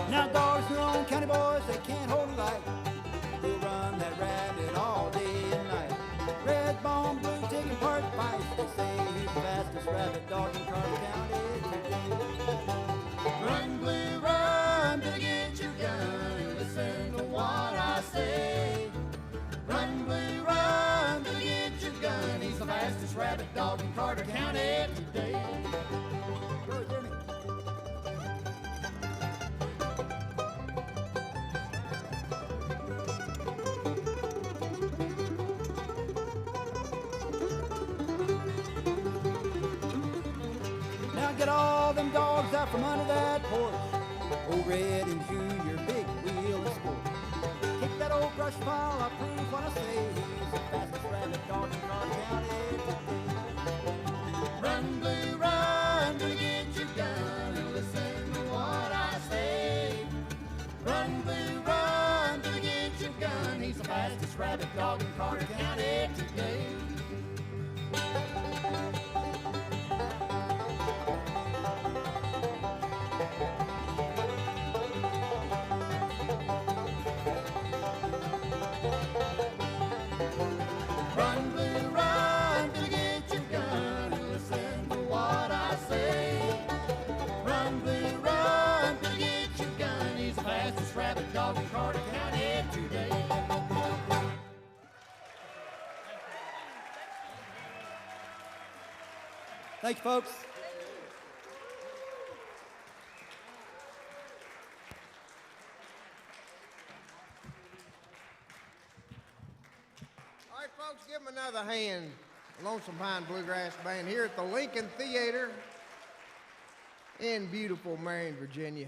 Now dogs who own county boys, they can't hold a light. They'll run that rabbit all day and night. Red Bone Blue taking part fights. They say he's the fastest rabbit dog in Carter County today. Run, Blue, run, Billy, get your gun and listen to what I say. Run, Blue, run, Billy, get your gun. He's the fastest rabbit dog in Carter County today. Go, Jimmy. Now get all them dogs out from under that porch. Old Red and Junior, big wheel of sport. Kick that old brush pile, I prove what I say. He's the fastest rabbit dog in Carter County today. Run, Blue, run, Billy, get your gun and listen to what I say. Run, Blue, run, Billy, get your gun. He's the fastest rabbit dog in Carter County today. Thank you, folks. All right, folks, give them another hand. Lonesome Pine Bluegrass Band here at the Lincoln Theater in beautiful Marion, Virginia.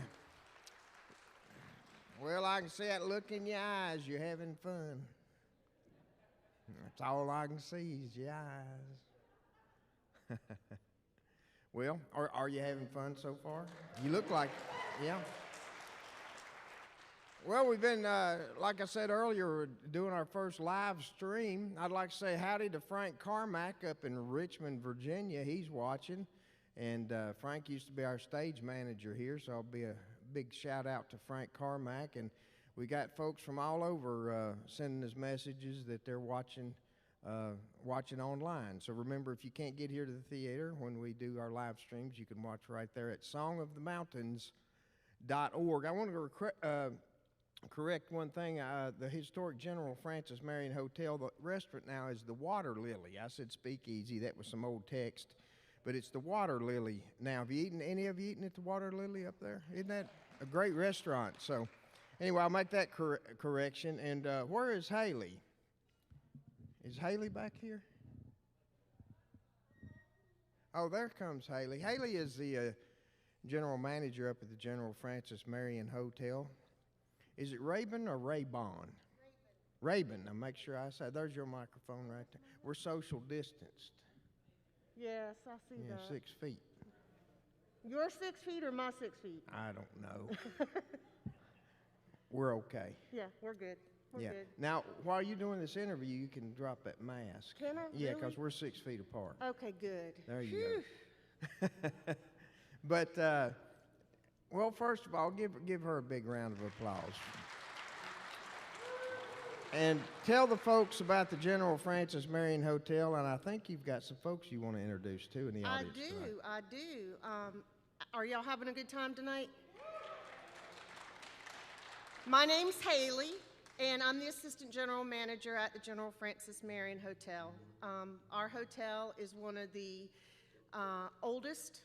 Well, I can see that look in your eyes. You're having fun. That's all I can see is your eyes. Well, are you having fun so far? You look like, yeah. Well, we've been, like I said earlier, doing our first live stream. I'd like to say howdy to Frank Carmack up in Richmond, Virginia. He's watching. And Frank used to be our stage manager here, so I'll be a big shout out to Frank Carmack. And we got folks from all over sending us messages that they're watching online. So remember, if you can't get here to the theater when we do our live streams, you can watch right there at songofthemountains.org. I want to correct one thing. The historic General Francis Marion Hotel, the restaurant now is the Water Lily. I said Speakeasy. That was some old text. But it's the Water Lily now. Have you eaten, any of you eaten at the Water Lily up there? Isn't that a great restaurant? So anyway, I'll make that correction. And where is Haley? Is Haley back here? Oh, there comes Haley. Haley is the general manager up at the General Francis Marion Hotel. Is it Rabin or Raybon? Rabin. Now make sure I say, there's your microphone right there. We're social distanced. Yes, I see Yeah, that. 6 feet. Your 6 feet or my 6 feet? I don't know. We're okay. Yeah, we're good. We're Yeah. good. Now, while you're doing this interview, you can drop that mask. Can I? Yeah, Really? because we're 6 feet apart. Okay, good. There you Phew. go. But, well, first of all, give her a big round of applause. And tell the folks about the General Francis Marion Hotel, and I think you've got some folks you want to introduce too in the I audience tonight. do. I do. Are y'all having a good time tonight? My name's Haley, and I'm the assistant general manager at the General Francis Marion Hotel. Our hotel is one of the oldest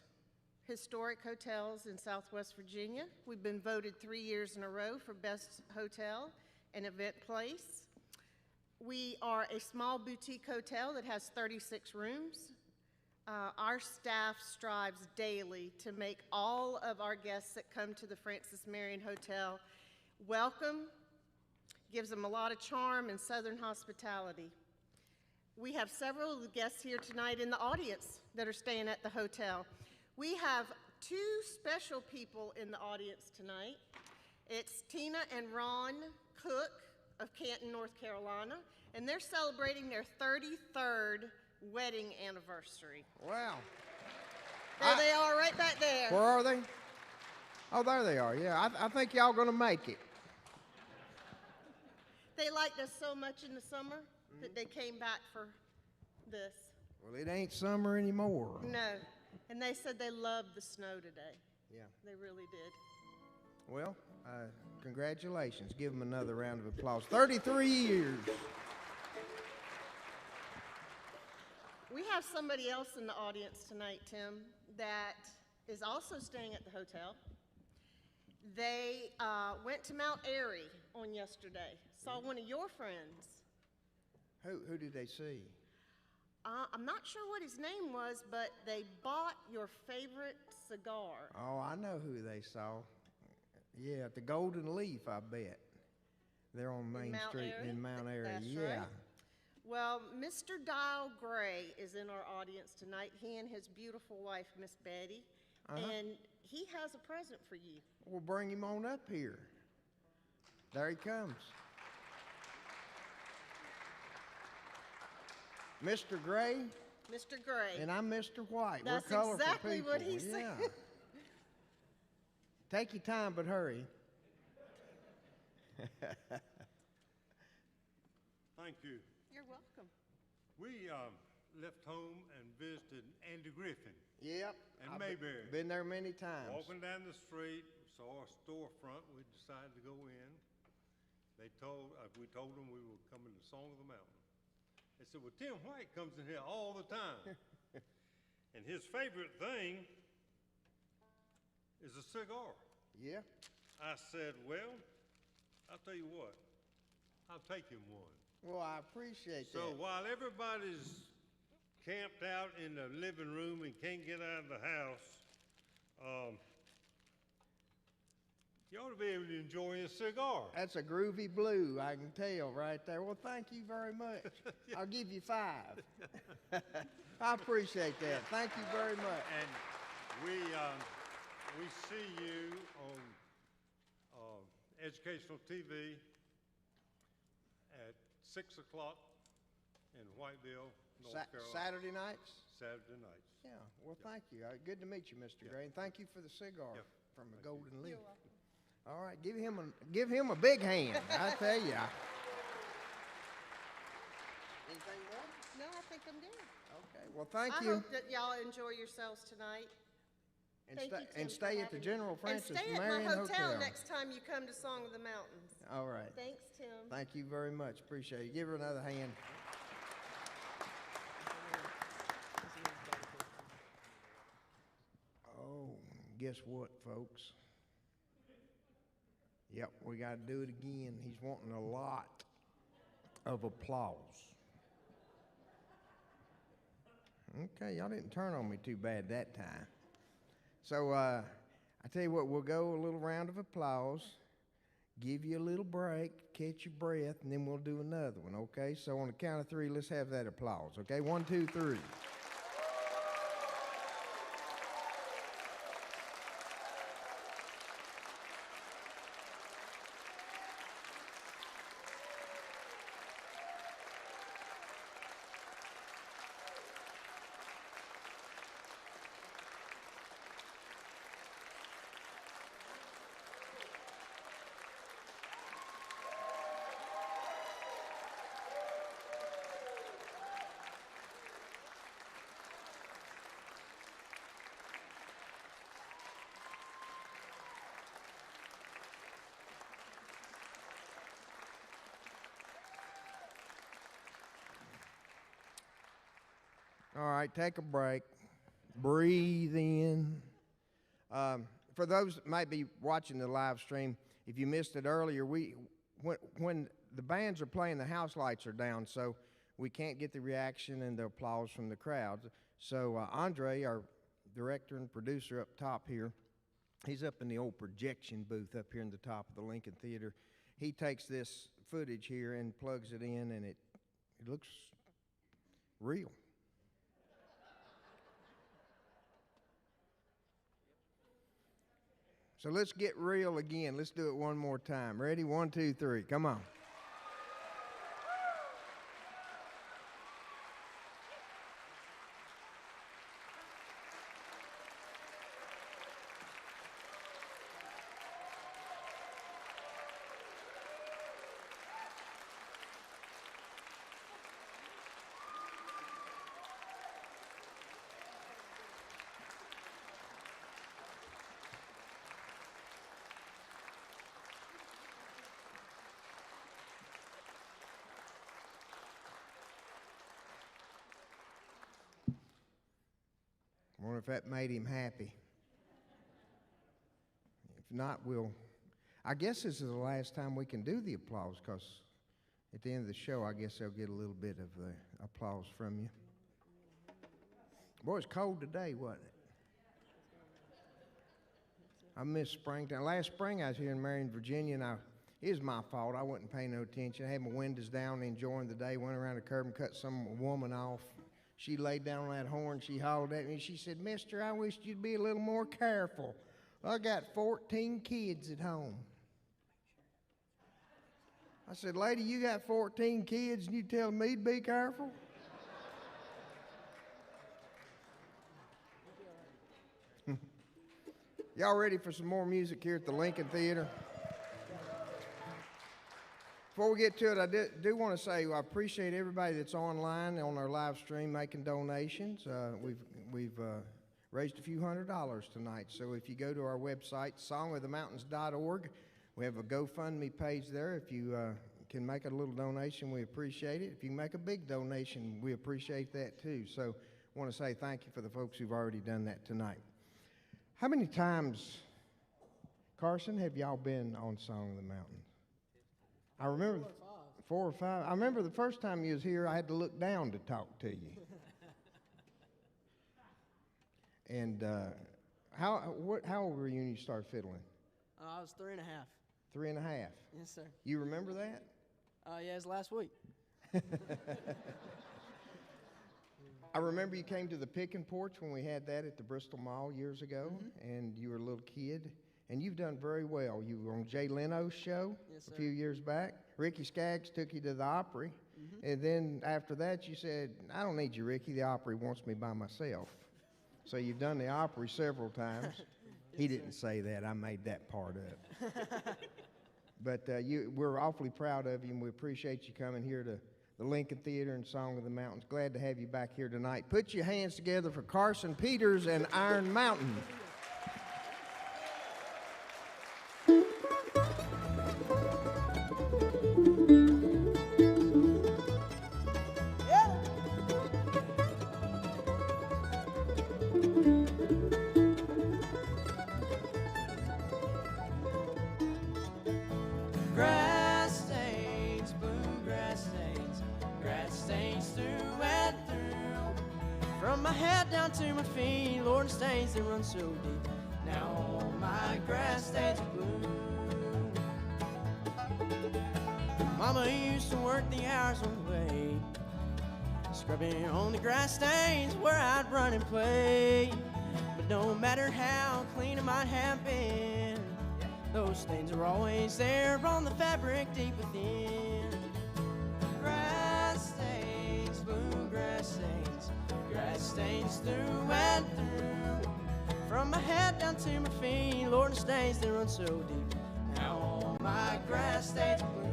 historic hotels in Southwest Virginia. We've been voted 3 years in a row for best hotel and event place. We are a small boutique hotel that has 36 rooms. Our staff strives daily to make all of our guests that come to the Francis Marion Hotel welcome, gives them a lot of charm and southern hospitality. We have several of the guests here tonight in the audience that are staying at the hotel. We have two special people in the audience tonight. It's Tina and Ron Cook of Canton, North Carolina, and they're celebrating their 33rd wedding anniversary. Wow. There they are, right back there. Where are they? Oh, there they are. Yeah, I think y'all going to make it. They liked us so much in the summer that they came back for this. Well, it ain't summer anymore. No, and they said they loved the snow today. Yeah. They really did. Well, congratulations. Give them another round of applause. 33 years. We have somebody else in the audience tonight, Tim, that is also staying at the hotel. They went to Mount Airy on yesterday. Saw one of your friends. Who did they see? I'm not sure what his name was, but they bought your favorite cigar. Oh, I know who they saw. Yeah, at the Golden Leaf, I bet. They're on Main Mount Street Airy? in Mount Airy. That's Yeah. right. Well, Mr. Dial Gray is in our audience tonight. He and his beautiful wife, Miss Betty, and he has a present for you. We'll bring him on up here. There he comes. Mr. Gray, Mr. Gray. and I'm Mr. White. That's We're colorful exactly people. what he said. Yeah. Take your time, but hurry. Thank you. You're welcome. We left home and visited Andy Griffin. Yep. And I've Mayberry. Been there many times. Walking down the street, saw a storefront. We decided to go in. We told them we were coming to Song of the Mountain. They said, well, Tim White comes in here all the time. And his favorite thing is a cigar. Yeah. I said, well, I'll tell you what, I'll take him one. Well, I appreciate So that. while everybody's camped out in the living room and can't get out of the house, you ought to be able to enjoy a cigar. That's a groovy blue, I can tell right there. Well, thank you very much. I'll give you 5. I appreciate that. Thank you very much. And we see you on educational TV at 6 o'clock in Whiteville, North Carolina. Saturday nights? Saturday nights. Yeah. Well, thank you. Good to meet you, Mr. Gray. And thank you for the cigar Yeah. from the Golden Leaf. All right, give him a big hand. I tell you. Anything more? No, I think I'm good. Okay. Well, thank I you. hope that y'all enjoy yourselves tonight. And, Thank you, Tim, and for stay at the having me. General Francis And stay at Marion my hotel Hotel. next time you come to Song of the Mountains. All right. Thanks, Tim. Thank you very much. Appreciate it. Give her another hand. Oh, guess what, folks? Yep, we got to do it again. He's wanting a lot of applause. Okay, y'all didn't turn on me too bad that time. So, I tell you what, we'll go a little round of applause, give you a little break, catch your breath, and then we'll do another one, okay? So on the count of 3, let's have that applause, okay? 1, 2, 3. All right, take a break. Breathe in. For those that might be watching the live stream, if you missed it earlier, when the bands are playing, the house lights are down, so we can't get the reaction and the applause from the crowds. So Andre, our director and producer up top here, he's up in the old projection booth up here in the top of the Lincoln Theater. He takes this footage here and plugs it in, and it looks real. So let's get real again. Let's do it one more time. Ready? 1, 2, 3. Come on. I wonder if that made him happy. If not, I guess this is the last time we can do the applause, because at the end of the show, I guess they'll get a little bit of the applause from you. Boy, it's cold today, wasn't it? I miss springtime. Last spring, I was here in Marion, Virginia, and it was my fault. I wasn't paying no attention. I had my windows down, enjoying the day, went around the curb and cut some woman off. She laid down on that horn, she hollered at me, she said, "Mister, I wish you'd be a little more careful. I got 14 kids at home." I said, "Lady, you got 14 kids and you tell me to be careful?" Y'all ready for some more music here at the Lincoln Theater? Before we get to it, I do want to say I appreciate everybody that's online on our live stream making donations. We've raised a few $100s tonight. So if you go to our website, songofthemountains.org, we have a GoFundMe page there. If you can make a little donation, we appreciate it. If you make a big donation, we appreciate that too. So want to say thank you for the folks who've already done that tonight. How many times, Carson, have y'all been on Song of the Mountain? I remember 4 or 5. I remember the first time you was here, I had to look down to talk to you. And how old were you when you started fiddling? I was 3 and a half. 3 and a half. Yes, sir. You remember that? Yeah, it was last week. I remember you came to the Pickin' Porch when we had that at the Bristol Mall years ago, and you were a little kid, and you've done very well. You were on Jay Leno's show a few years back. Ricky Skaggs took you to the Opry, and then after that you said, I don't need you, Ricky. The Opry wants me by myself. So you've done the Opry several times. He didn't say that. I made that part up. But we're awfully proud of you, and we appreciate you coming here to the Lincoln Theater and Song of the Mountains. Glad to have you back here tonight. Put your hands together for Carson Peters and Iron Mountain. Grass stains, bluegrass stains, grass stains through and through. From my head down to my feet, Lord, the stains that run so deep. Now all my grass stains are blue. Mama used to work the hours away, scrubbing on the grass stains where I'd run and play. But no matter how clean it might have been, those stains are always there on the fabric deep within. Grass stains, bluegrass stains, grass stains through and through. From my head down to my feet, Lord, the stains that run so deep. Now all my grass stains are blue.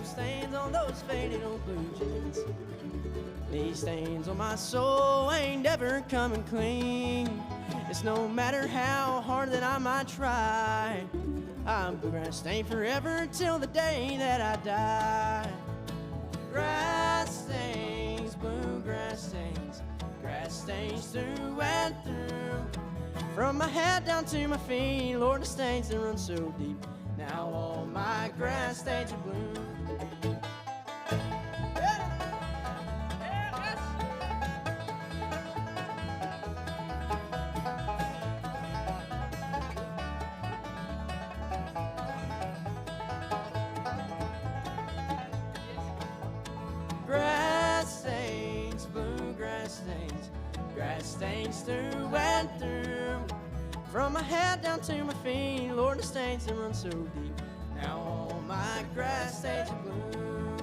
Stains on those faded old blue jeans. These stains on my soul ain't ever coming clean. It's no matter how hard that I might try, I'm grass stained forever until the day that I die. Grass stains, bluegrass stains, grass stains through and through. From my head down to my feet, Lord, the stains that run so deep. Now all my grass stains are blue. Grass stains, bluegrass stains, grass stains through and through. From my head down to my feet, Lord, the stains that run so deep. Now all my grass stains are blue.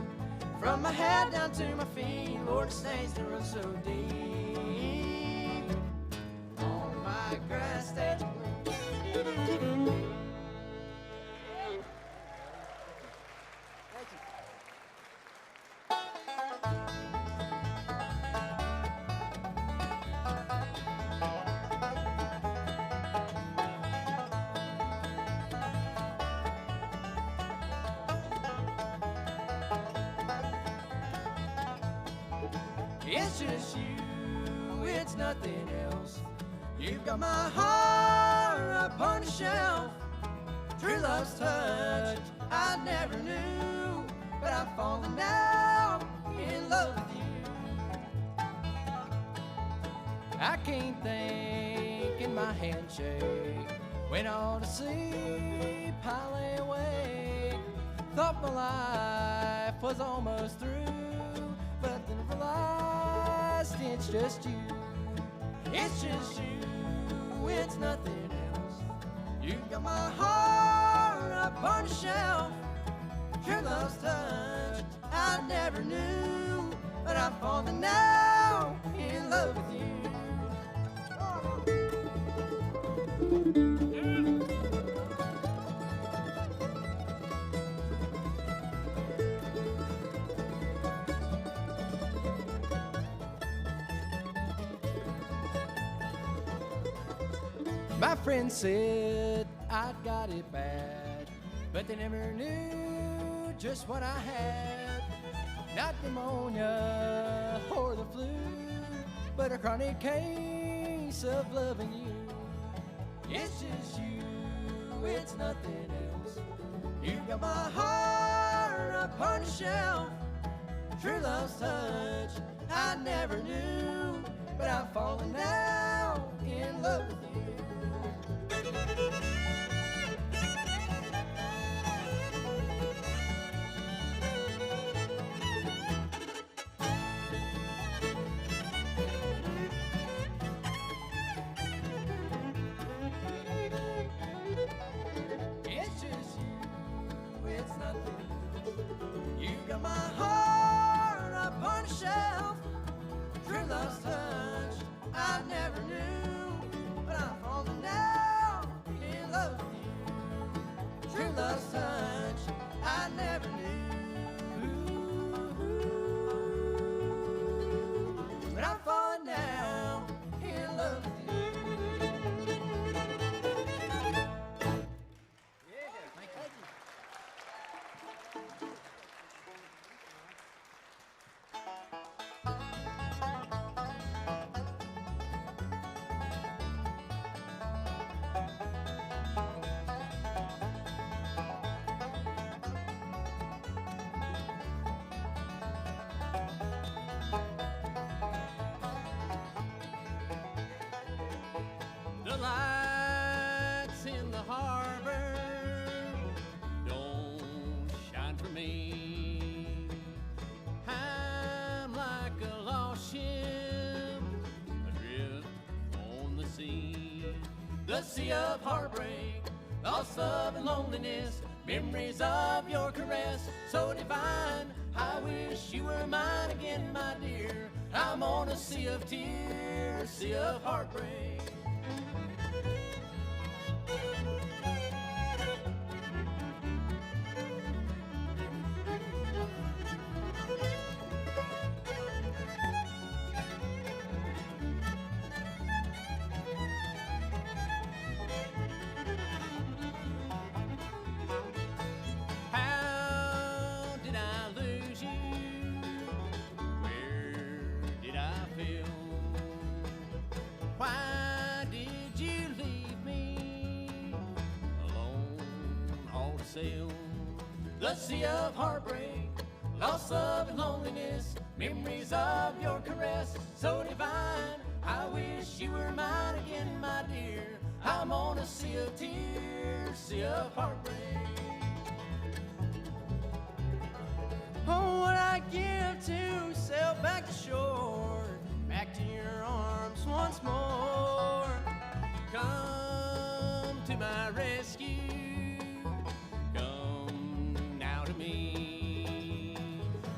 From my head down to my feet, Lord, the stains that run so deep. All my grass stains are blue. It's just you, it's nothing else. You've got my heart up on the shelf. True love's touch I never knew, but I'm falling now in love with you. I can't think in my handshake when all to sleep I lay awake. Thought my life was almost through, but then realized it's just you. It's just you, it's nothing else. You got my heart up on the shelf. Your love's touch I never knew, but I'm falling now in love with you. My friends said I'd got it bad, but they never knew just what I had. Not pneumonia or the flu, but a chronic case of loving you. It's just you, it's nothing else. You got my heart up on the shelf. True love's touch I never knew, but I'm falling now in love with you. It's just you, it's nothing. You got my heart up on the shelf. True love's touch I never knew, but I'm falling now in love with you. True love's touch I never knew, but I'm falling now in love with you. The lights in the harbor don't shine for me. I'm like a lost ship adrift on the sea. The sea of heartbreak, lost love and loneliness, memories of your caress, so divine. I wish you were mine again, my dear. I'm on a sea of tears, sea of heartbreak. How did I lose you? Where did I fail? Why did you leave me alone all to sail? The sea of heartbreak, lost love and loneliness, memories of your caress, so divine. I wish you were mine again, my dear. I'm on a sea of tears, sea of heartbreak. Oh, what I give to sail back to shore, back to your arms once more. Come to my rescue, come now to me.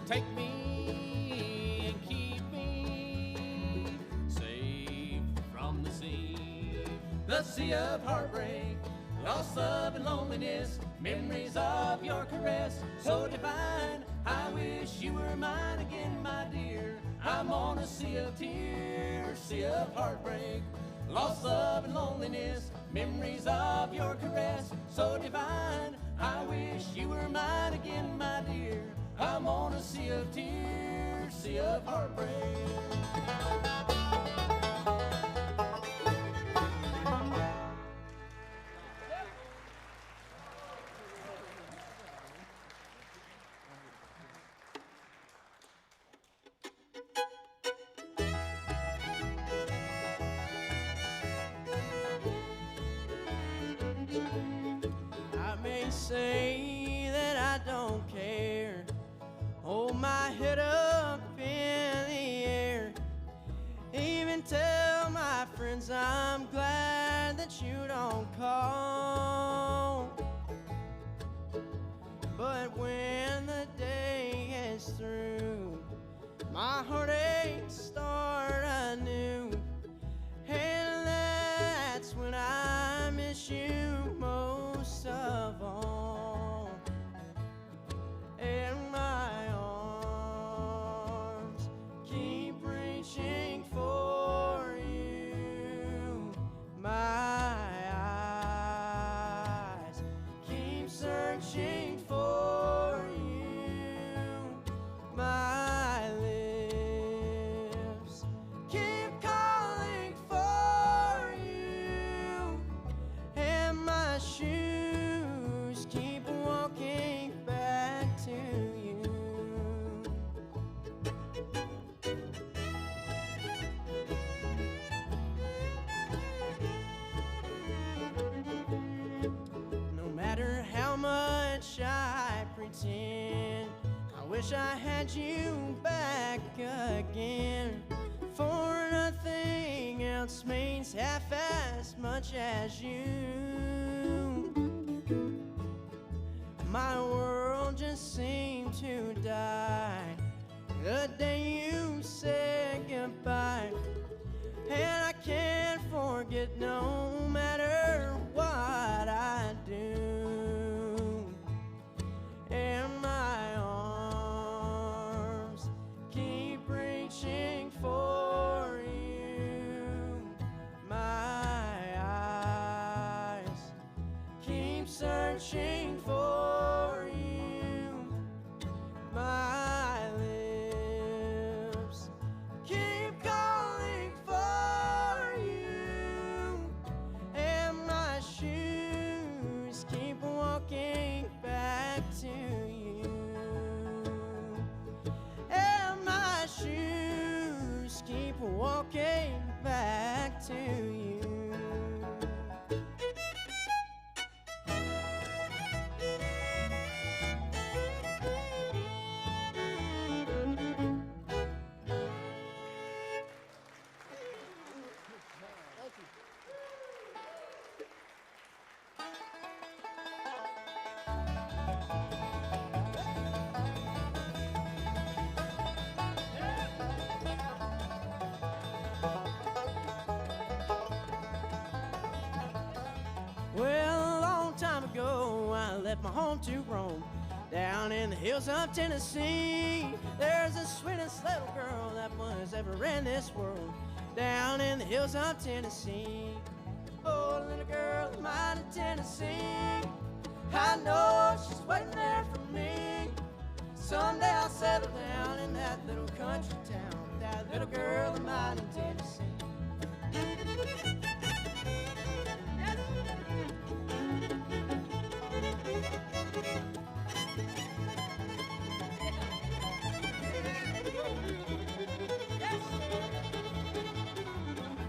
Take me and keep me safe from the sea. The sea of heartbreak, lost love and loneliness, memories of your caress, so divine. I wish you were mine again, my dear. I'm on a sea of tears, sea of heartbreak, lost love and loneliness, memories of your caress, so divine. I wish you were mine again, my dear. I'm on a sea of tears, sea of heartbreak. I may say that I don't care, hold my head up in the air, even tell my friends I'm glad that you don't call. But when the day is through, my heartaches start anew, and that's when I miss you most of all. And my arms keep reaching for you, my much I pretend. I wish I had you back again. For nothing else means half as much as you. My world just seemed to die the day you said goodbye. And I can't forget no matter what I do. And my arms keep reaching for you. My eyes keep searching for you. My lips keep calling for you. And my shoes keep walking back to you. And my shoes keep walking back to you. Well, a long time ago, I left my home to roam. Down in the hills of Tennessee, there's the sweetest little girl that was ever in this world. Down in the hills of Tennessee, oh, little girl of mine in Tennessee. I know she's waiting there for me. Someday I'll settle down in that little country town with that little girl of mine in Tennessee.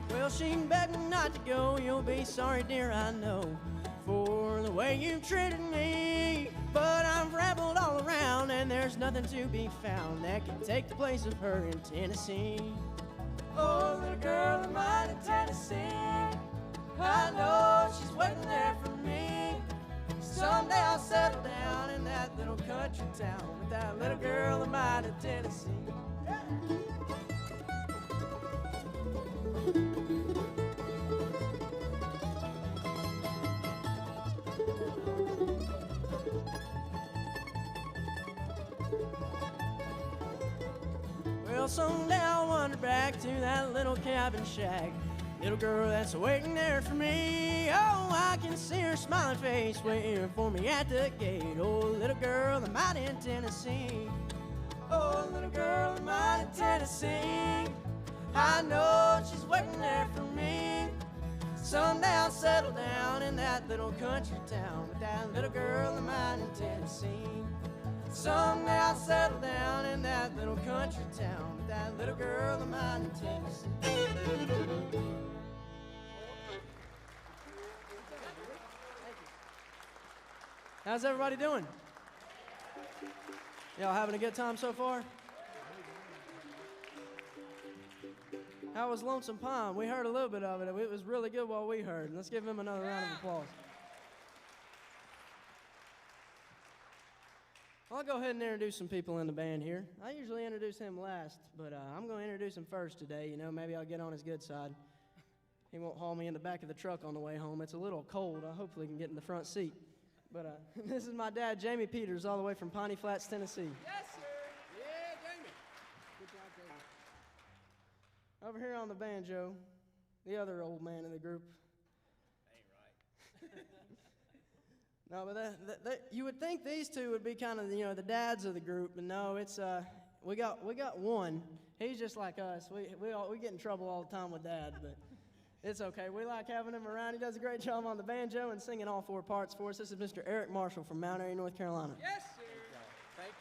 Well, she begged me not to go. You'll be sorry, dear, I know, for the way you treated me. But I've rambled all around, and there's nothing to be found that can take the place of her in Tennessee. Oh, little girl of mine in Tennessee, I know she's waiting there for me. Someday I'll settle down in that little country town with that little girl of mine in Tennessee. Well, someday I'll wander back to that little cabin shack. Little girl that's waiting there for me. Oh, I can see her smiling face waiting for me at the gate. Oh, little girl, I'm out in Tennessee. Oh, little girl, I'm out in Tennessee. I know she's waiting there for me. Someday I'll settle down in that little country town with that little girl of mine in Tennessee. Someday I'll settle down in that little country town with that little girl of mine in Tennessee. How's everybody doing? Y'all having a good time so far? How was Lonesome Pine? We heard a little bit of it. It was really good while we heard. Let's give him another round of applause. I'll go ahead and introduce some people in the band here. I usually introduce him last, but I'm going to introduce him first today. You know, maybe I'll get on his good side. He won't haul me in the back of the truck on the way home. It's a little cold. I hopefully can get in the front seat. But this is my dad, Jamie Peters, all the way from Piney Flats, Tennessee. Yes, sir. Yeah, Jamie. Good job, Jamie. Over here on the banjo, the other old man in the group. Ain't right. No, but you would think these two would be kind of, you know, the dads of the group, but no, it's we got one. He's just like us. We get in trouble all the time with Dad, but it's okay. We like having him around. He does a great job on the banjo and singing all four parts for us. This is Mr. Eric Marshall from Mount Airy, North Carolina. Yes, sir. Thank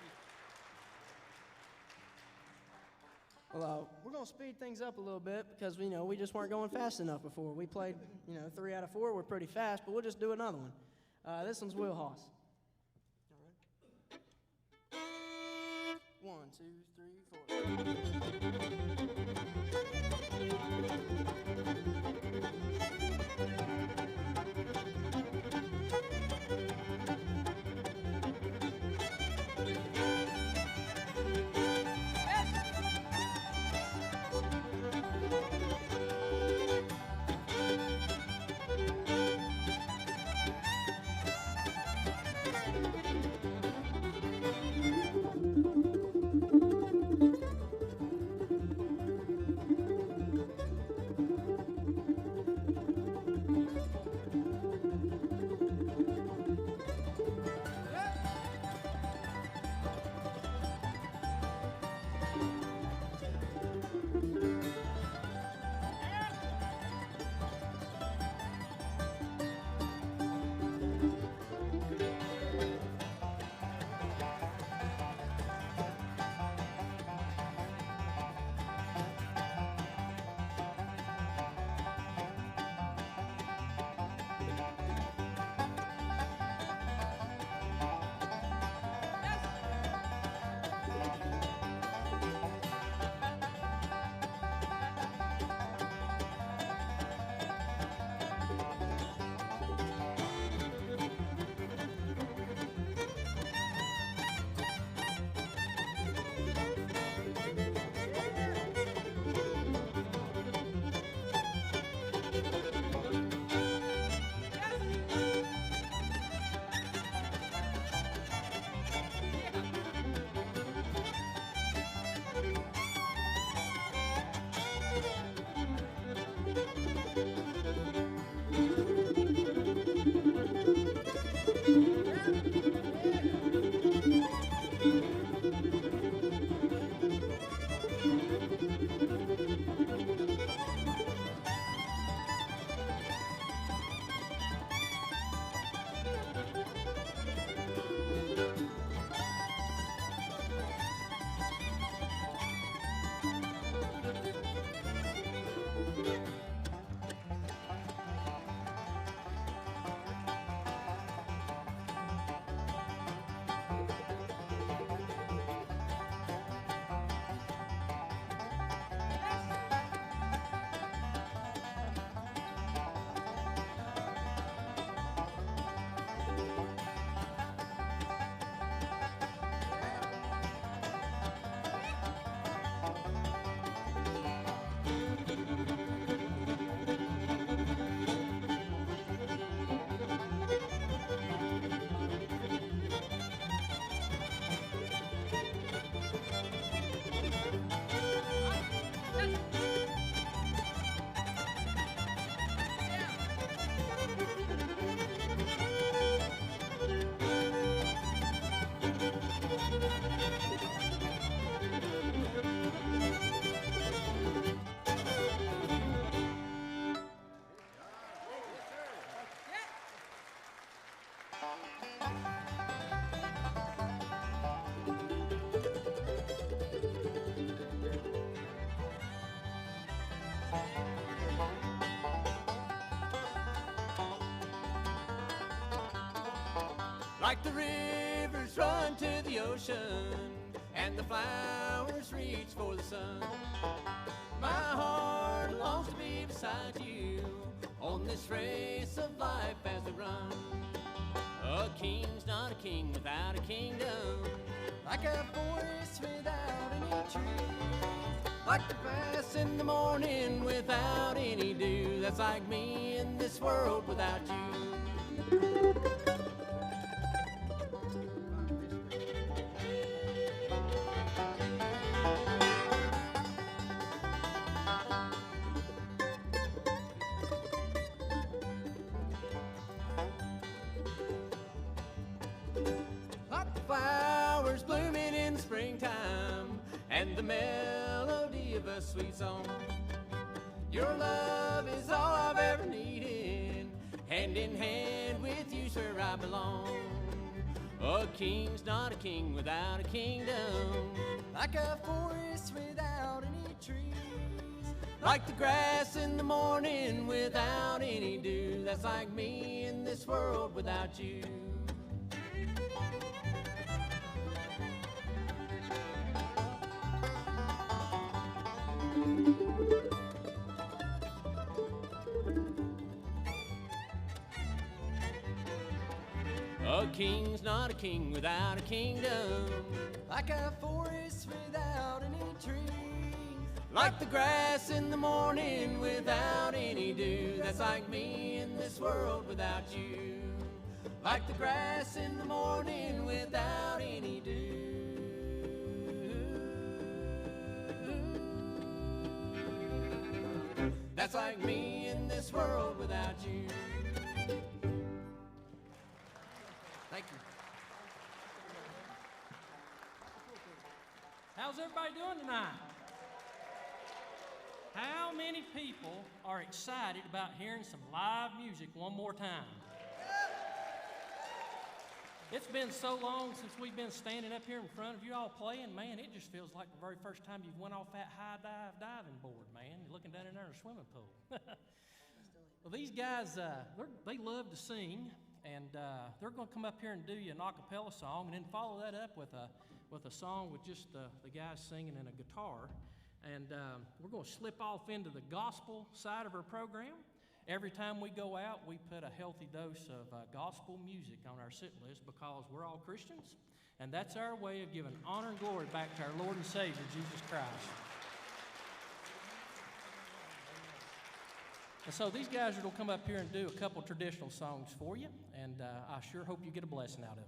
you. Well, we're going to speed things up a little bit because, you know, we just weren't going fast enough before. We played, 3 out of 4. We're pretty fast, but we'll just do another one. This one's Wheelhouse. 1, 2, 3, 4. Like the rivers run to the ocean and the flowers reach for the sun, my heart longs to be beside you on this race of life as we run. A king's not a king without a kingdom, like a forest without any trees, like the grass in the morning without any dew. That's like me in this world without you. Like the flowers blooming in the springtime and the melody of a sweet song, your love is all I've ever needed. Hand in hand with you's where I belong. A king's not a king without a kingdom, like a forest without any trees, like the grass in the morning without any dew. That's like me in this world without you. A king's not a king without a kingdom. Like a forest without any trees. Like the grass in the morning without any dew. That's like me in this world without you. Like the grass in the morning without any dew. That's like me in this world without you. Thank you. How's everybody doing tonight? How many people are excited about hearing some live music one more time? It's been so long since we've been standing up here in front of you all playing, man, it just feels like the very first time you went off that high dive diving board, man. You're looking down in there in a swimming pool. Well, these guys, they love to sing, and they're going to come up here and do you an a cappella song, and then follow that up with a song with just the guys singing and a guitar. And we're going to slip off into the gospel side of our program. Every time we go out, we put a healthy dose of gospel music on our sit list because we're all Christians, and that's our way of giving honor and glory back to our Lord and Savior, Jesus Christ. And so these guys are going to come up here and do a couple traditional songs for you, and I sure hope you get a blessing out of them.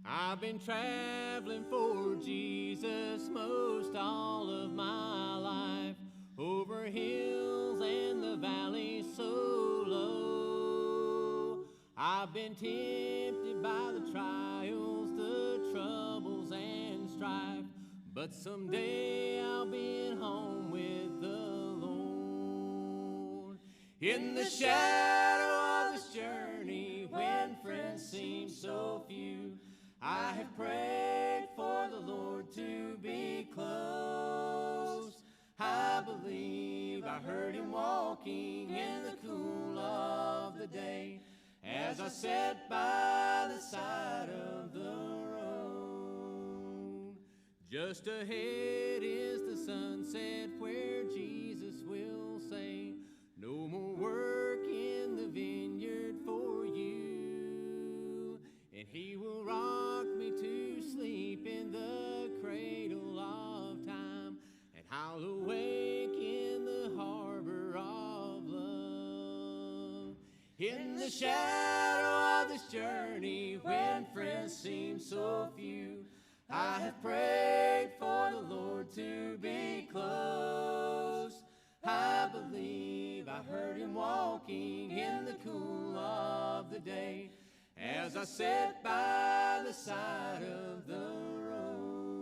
I've been traveling for Jesus most all of my life, over hills and the valleys so low. I've been tempted by the trials, the troubles and strife, but someday I'll be at home with the Lord. In the shadow of this journey, when friends seem so few, I have prayed for the Lord to be close. I believe I heard him walking in the cool of the day as I sat by the side of the road. Just ahead is the sunset where Jesus will say, no more work in the vineyard for you. And he will rock me to sleep in the cradle of time, and I'll awake in the harbor of love. In the shadow of this journey, when friends seem so few, I have prayed for the Lord to be close. I believe I heard him walking in the cool of the day as I sat by the side of the road.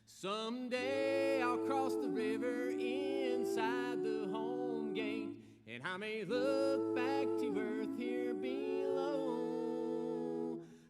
Someday I'll cross the river inside the home gate, and I may look back to earth here below.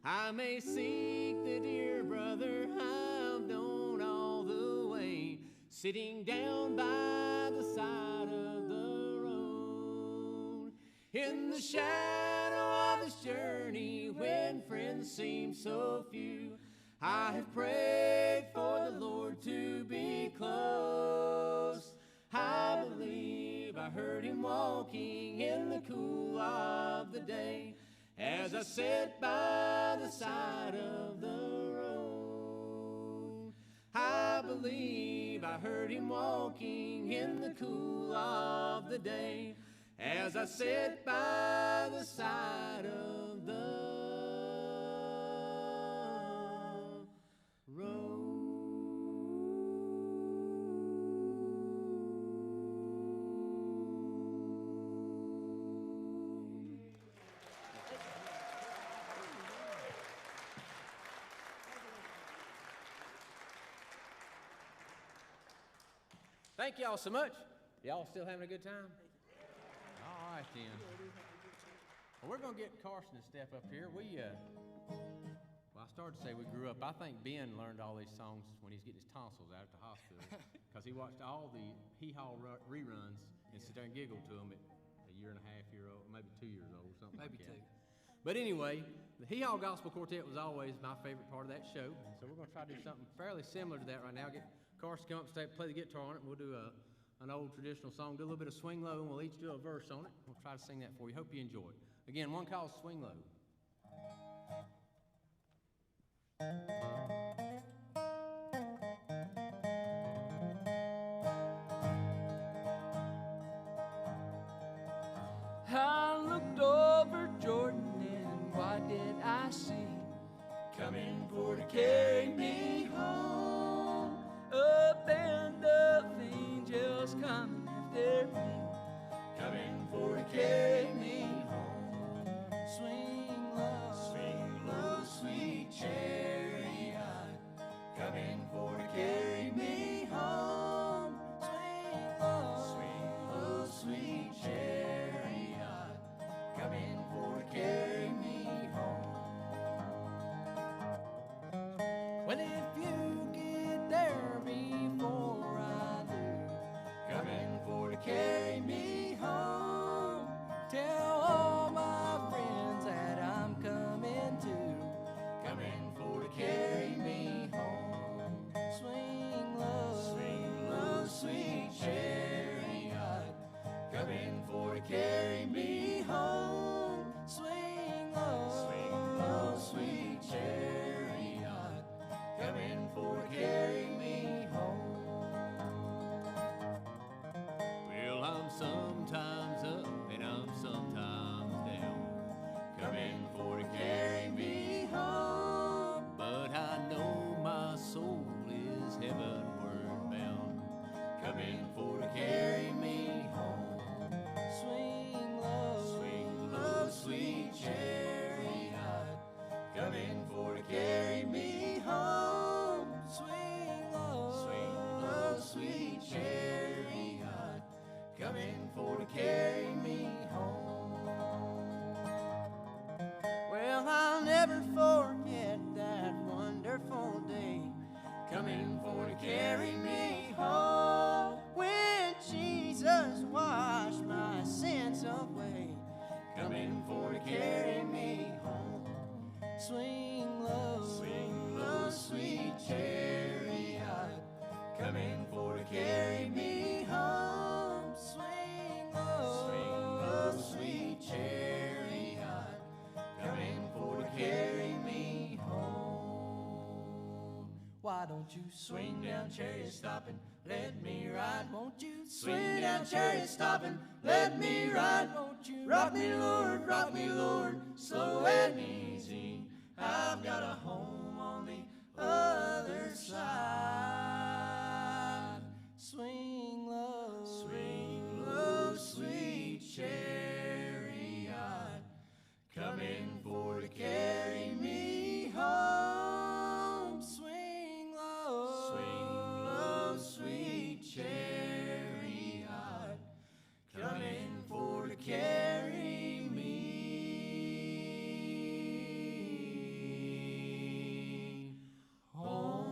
I may seek the dear brother I've known all the way, sitting down by the side of the road. In the shadow of this journey, when friends seem so few, I have prayed for the Lord to be close. I believe I heard him walking in the cool of the day as I sat by the side of the road. I believe I heard him walking in the cool of the day as I sat by the side of the road. Thank y'all so much. Y'all still having a good time? All right, then. Well, we're going to get Carson to step up here. Well, I started to say we grew up. I think Ben learned all these songs when he was getting his tonsils out at the hospital because he watched all the hee-haw reruns and sit there and giggle to them at a year and a half, maybe 2 years old, something Maybe like that. two. But anyway, the Hee Haw Gospel Quartet was always my favorite part of that show. So we're going to try to do something fairly similar to that right now. Get Carson to come up and play the guitar on it. We'll do an old traditional song, do a little bit of Swing Low, and we'll each do a verse on it. We'll try to sing that for you. Hope you enjoy it. Again, one called Swing Low. I looked over Jordan and what did I see? Coming for to carry me home. A band of angels coming after me. Coming for to carry me home. Swing low, sweet chariot. Coming for to carry me home. Swing low, sweet chariot. Coming for to carry me home. Well, if you get there before I do, coming for to carry me home. Tell all my friends that I'm coming too, coming for to carry me home. Swing low, sweet chariot, coming for to carry me home. Swing low, sweet chariot, coming for to carry me home. Well, I'm sometimes up and I'm sometimes down, coming for to carry me home. But I know my soul is heavenward bound, coming for to carry me home. Swing low, sweet chariot, coming for to carry me home. Swing low, sweet chariot, coming for to carry me home. Well, I'll never forget that wonderful day, coming for to carry me home. When Jesus washed my sins away, coming for to carry me home. Swing low, sweet chariot, coming for to carry me home. Swing low, sweet chariot, coming for to carry me home. Why don't you swing down, chariot, stop and let me ride? Won't you swing down, chariot, stop and let me ride? Won't you rock me, Lord, slow and easy? I've got a home on the other side. Swing low, sweet chariot, coming for to carry me home. Swing low, sweet chariot, coming for to carry me home.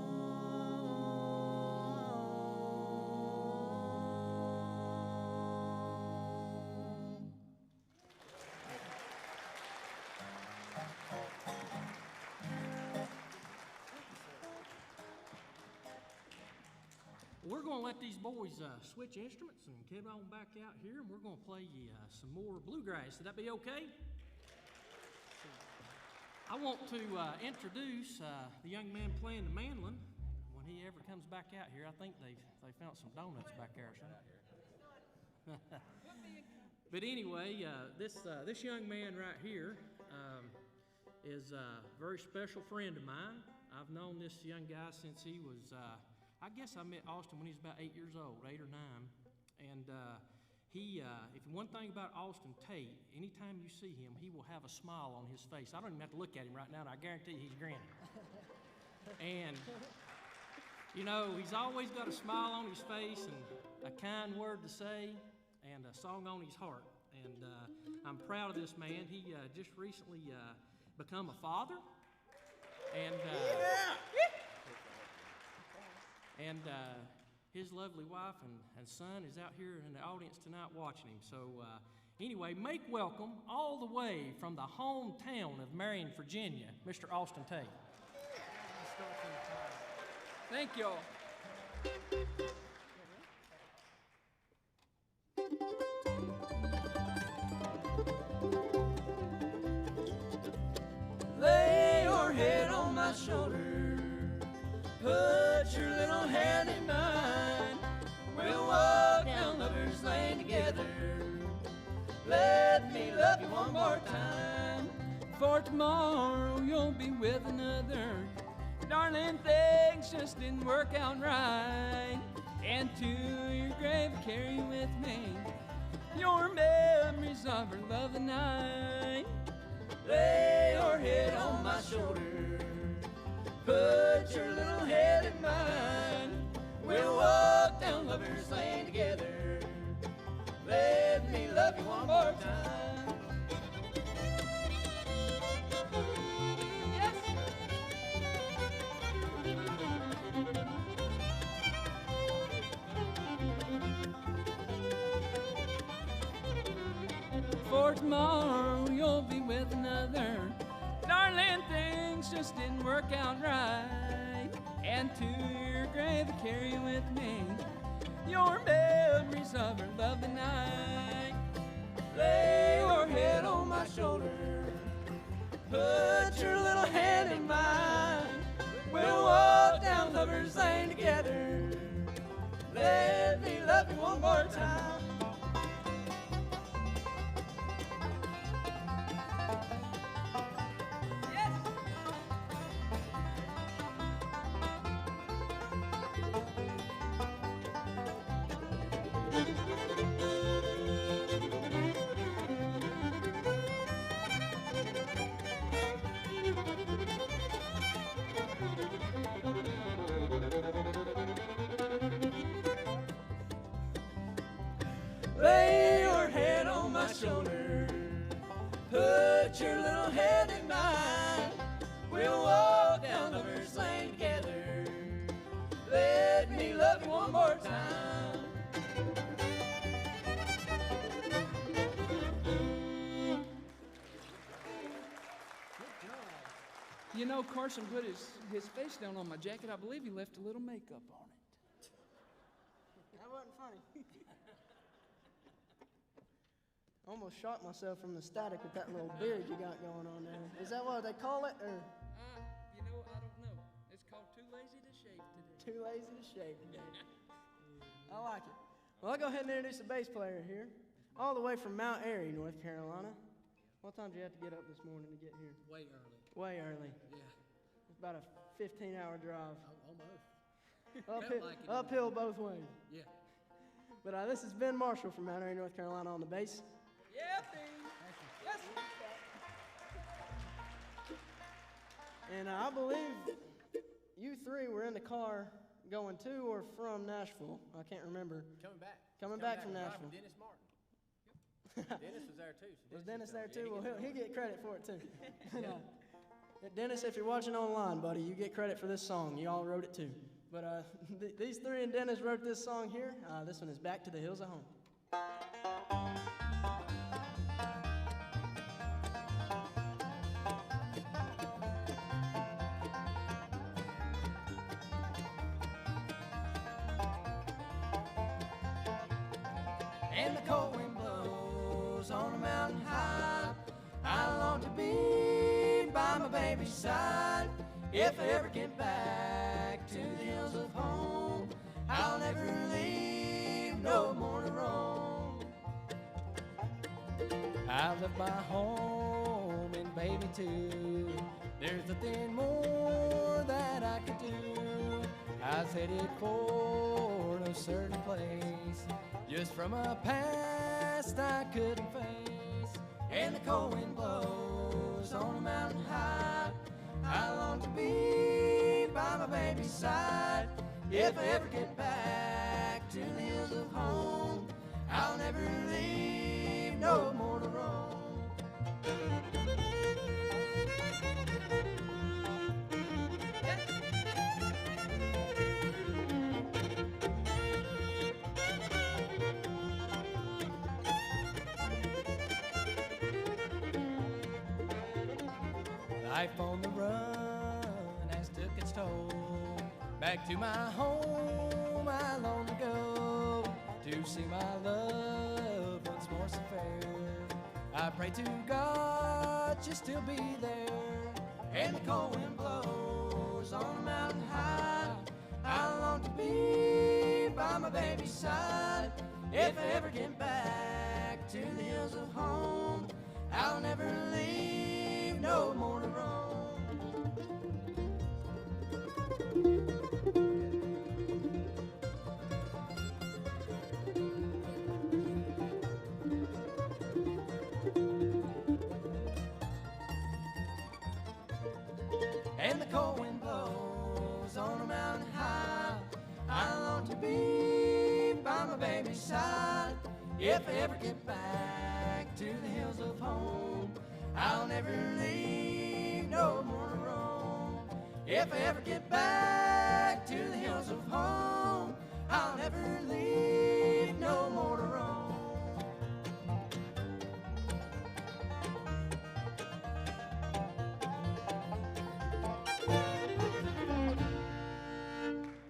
We're going to let these boys switch instruments and get on back out here, and we're going to play you some more bluegrass. Would that be okay? I want to introduce the young man playing the mandolin. When he ever comes back out here, I think they found some donuts back there or something. But anyway, this young man right here is a very special friend of mine. I've known this young guy since he was, I guess I met Austin when he was about 8 years old, 8 or 9. And if one thing about Austin Tate, anytime you see him, he will have a smile on his face. I don't even have to look at him right now, and I guarantee he's grinning. And, you know, he's always got a smile on his face and a kind word to say and a song on his heart. And I'm proud of this man. He just recently become a father. And his lovely wife and son is out here in the audience tonight watching him. So Anyway, make welcome all the way from the hometown of Marion, Virginia, Mr. Austin Tate. Thank y'all. Lay your head on my shoulder, put your little hand in mine. We'll walk down Lover's Lane together. Let me love you one more time. For tomorrow you'll be with another. Darling, things just didn't work out right. And to your grave carry with me your memories of our love the night. Lay your head on my shoulder, put your little head in mine. We'll walk down Lover's Lane together. Let me love you one more time. Yes. For tomorrow you'll be with another. Darling, things just didn't work out right. And to your grave carry with me your memories of our love the night. Lay your head on my shoulder, put your little hand in mine. We'll walk down Lover's Lane together. Let me love you one more time. Lay your head on my shoulder, put your little head in mine. We'll walk down Lover's Lane together. Let me love you one more time. You know, Carson put his face down on my jacket. I believe he left a little makeup on it. That wasn't funny. Almost shot myself from the static with that little beard you got going on there. Is that what they call it, or? You know, I don't know. It's called Too Lazy to Shave today. Too lazy to shave today. I like it. Well, I'll go ahead and introduce the bass player here, all the way from Mount Airy, North Carolina. What time did you have to get up this morning to get here? Way early. Way early. Yeah. It's about a 15-hour drive. Almost. Uphill both ways. Yeah. But this is Ben Marshall from Mount Airy, North Carolina on the bass. Yeah, yes. And I believe you three were in the car going to or from Nashville. I can't remember. Coming back from Nashville. Dennis Martin. Dennis was there too. So Was Dennis there too? Well, he'll get credit for it too. Dennis, if you're watching online, buddy, you get credit for this song. You all wrote it too. But these three and Dennis wrote this song here. This one is Back to the Hills of Home. And the cold wind blows on a mountain high. I long to be by my baby's side. If I ever get back to the hills of home, I'll never leave no more to roam. I've left my home and baby too. There's nothing more that I could do. I was headed for no certain place, just from a past I couldn't face. And the cold wind blows on a mountain high. I long to be by my baby's side. If I ever get back to the hills of home, I'll never leave no more to roam. Life on the run has took its toll. Back to my home I long to go, to see my love once more so fair. I pray to God she'll still be there, and the cold wind blows on a mountain high. I long to be by my baby's side. If I ever get back to the hills of home, I'll never leave no more to roam. And the cold wind blows on a mountain high. I long to be by my baby's side. If I ever get back to the hills of home, I'll never leave no more to roam. If I ever get back to the hills of home, I'll never leave no more to roam.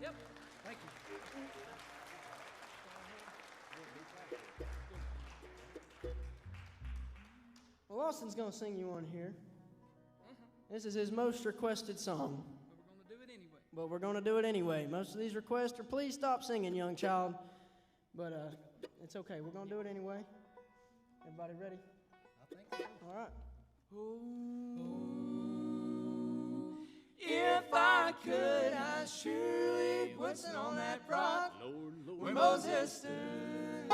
Yep, thank you. Well, Austin's going to sing you one here. This is his most requested song. But we're going to do it anyway. Most of these requests are, please stop singing, young child. But it's okay. We're going to do it anyway. Everybody ready? I think so. All right. If I could, I surely would sit on that rock where Moses stood.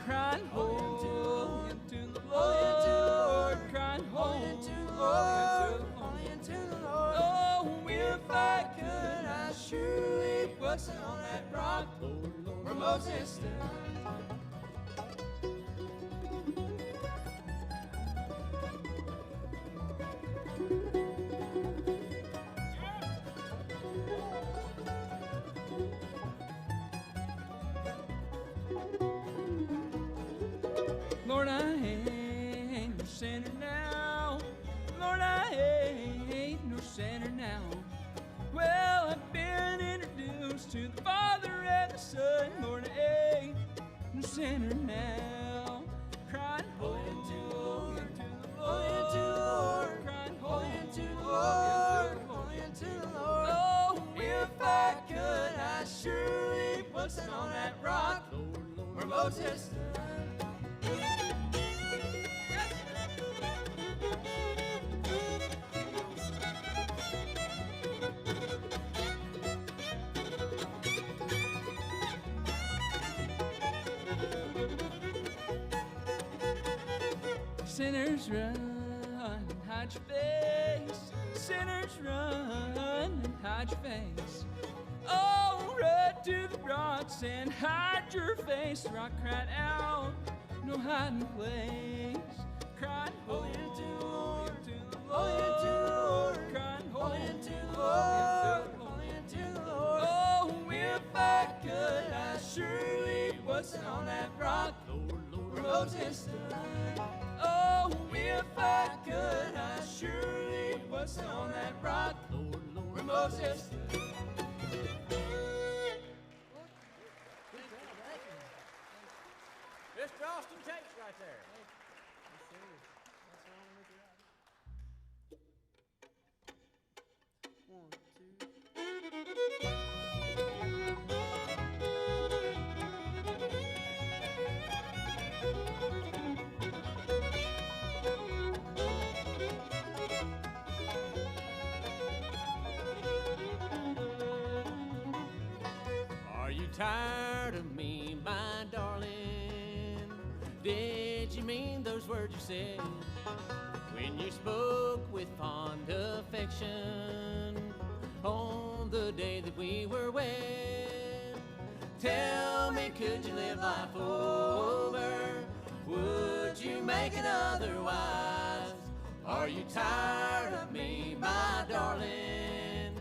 Crying holy to the Lord, crying holy to the Lord, Holy unto the Lord. oh, if I could, I surely would sit on that rock where Moses stood. Lord, I ain't no sinner now. Lord, I ain't no sinner now. Well, I've been introduced to the Father and the Son. Lord, I ain't no sinner now. Crying holy to the Lord, Holy unto the Lord. crying Holy holy unto the Lord. Holy unto the Lord. Oh, If I could, I surely would sit on that rock where Moses stood. sinners run and hide your face. Sinners run and hide your face. Oh, run to the rocks and hide your face. Rock cried out, no hiding place. Cried, holy unto the Lord, Holy unto the Lord. crying, Holy holy unto the Lord. Holy unto the Lord. Oh, If I could, I surely would sit on that rock where Moses stood. oh, If I could, I surely would sit on that rock where Moses stood. Mr. Austin Takes right there. Are you tired of me, my darling? Did you mean those words you said when you spoke with fond affection on the day that we were wed? Tell me, could you live life over? Would you make it otherwise? Are you tired of me, my darling?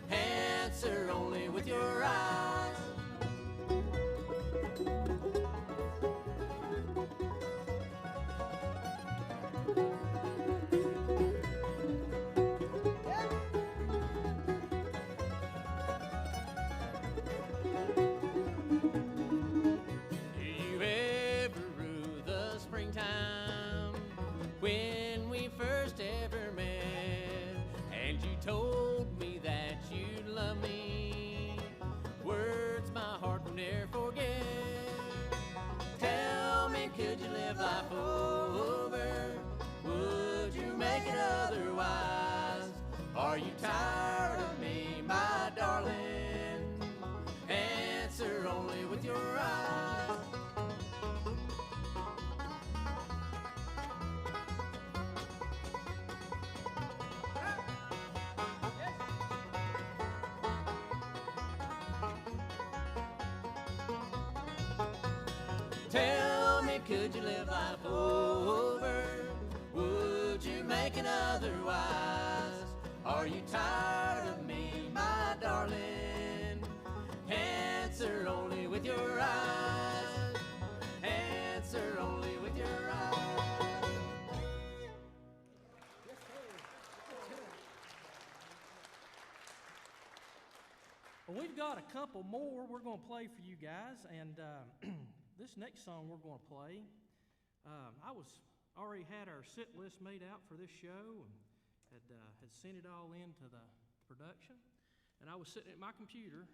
Answer only with your eyes. Do you ever rue the springtime when we first ever met and you told me that you'd love me? Words my heart will never forget. Tell me, could you live life over? Would you make it otherwise? Are you tired of me, my darling? Answer only with your eyes. Tell me, could you live life over? Would you make it otherwise? Are you tired of me, my darling? Answer only with your eyes. Answer only with your eyes. Well, we've got a couple more we're going to play for you guys, and this next song we're going to play, I already had our set list made out for this show and had sent it all into the production, and I was sitting at my computer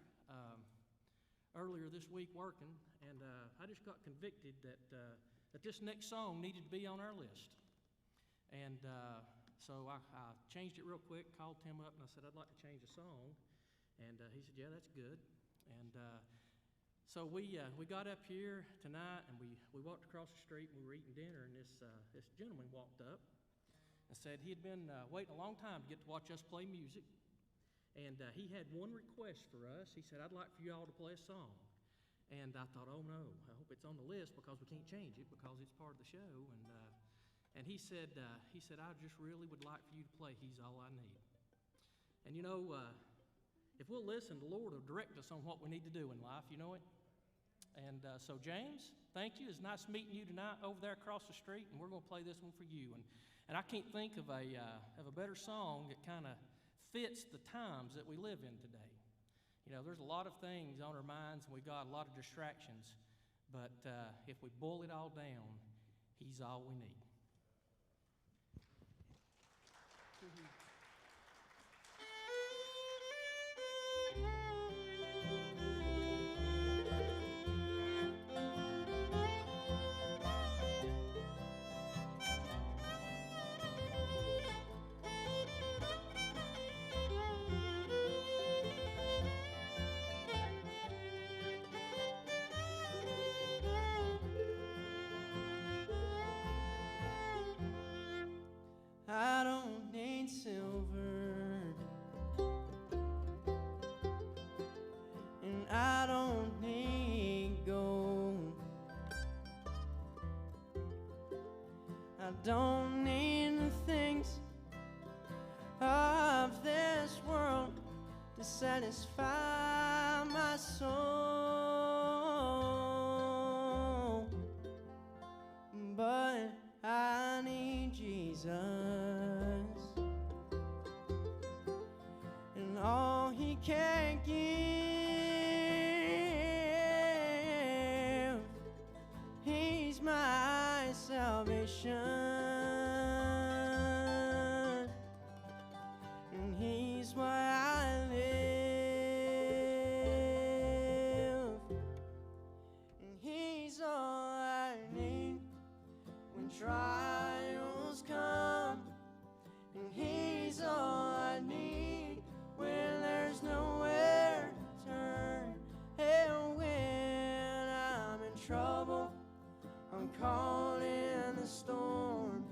earlier this week working, and I just got convicted that this next song needed to be on our list, and so I changed it real quick, called Tim up, and I said I'd like to change the song. And he said, yeah, that's good. And so we got up here tonight, and we walked across the street, and we were eating dinner, and this gentleman walked up and said he had been waiting a long time to get to watch us play music. And he had one request for us. He said, I'd like for you all to play a song. And I thought, oh, no, I hope it's on the list because we can't change it because it's part of the show. And he said, I just really would like for you to play He's All I Need. And, you know, if we'll listen, the Lord will direct us on what we need to do in life, you know it? And so, James, thank you. It's nice meeting you tonight over there across the street, and we're going to play this one for you. And I can't think of a better song that kind of fits the times that we live in today. You know, there's a lot of things on our minds, and we've got a lot of distractions, but if we boil it all down, He's all we need. I don't need silver, and I don't need gold. I don't need the things of this world to satisfy my soul, but I need Jesus, and all He can give, He's my salvation, and He's why I live, and He's all I need when trials come, and He's all I need when there's nowhere to turn, and when I'm in trouble, I'm caught in the storm,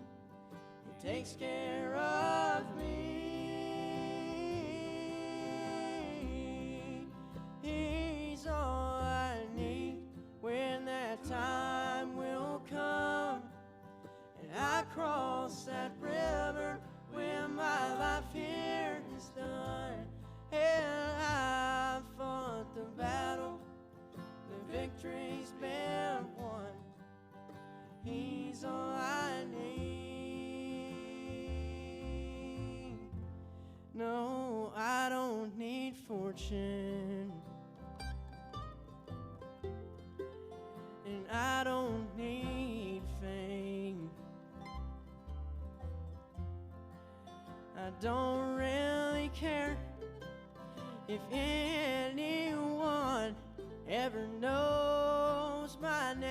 He takes care of me. He's all I need when that time will come, and I cross that river He's all I need. No, I don't need fortune, and I don't need fame. I don't really care if anyone ever knows my name,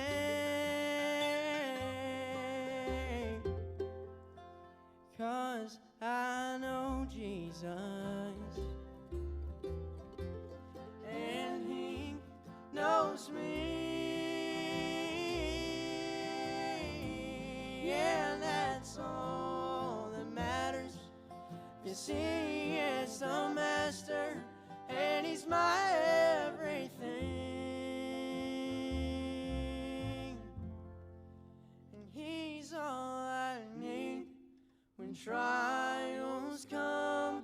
'cause I know Jesus, and He knows me. Yeah, that's all that matters. You see, it's the Master, and He's my everything. And He's all I need when trials come.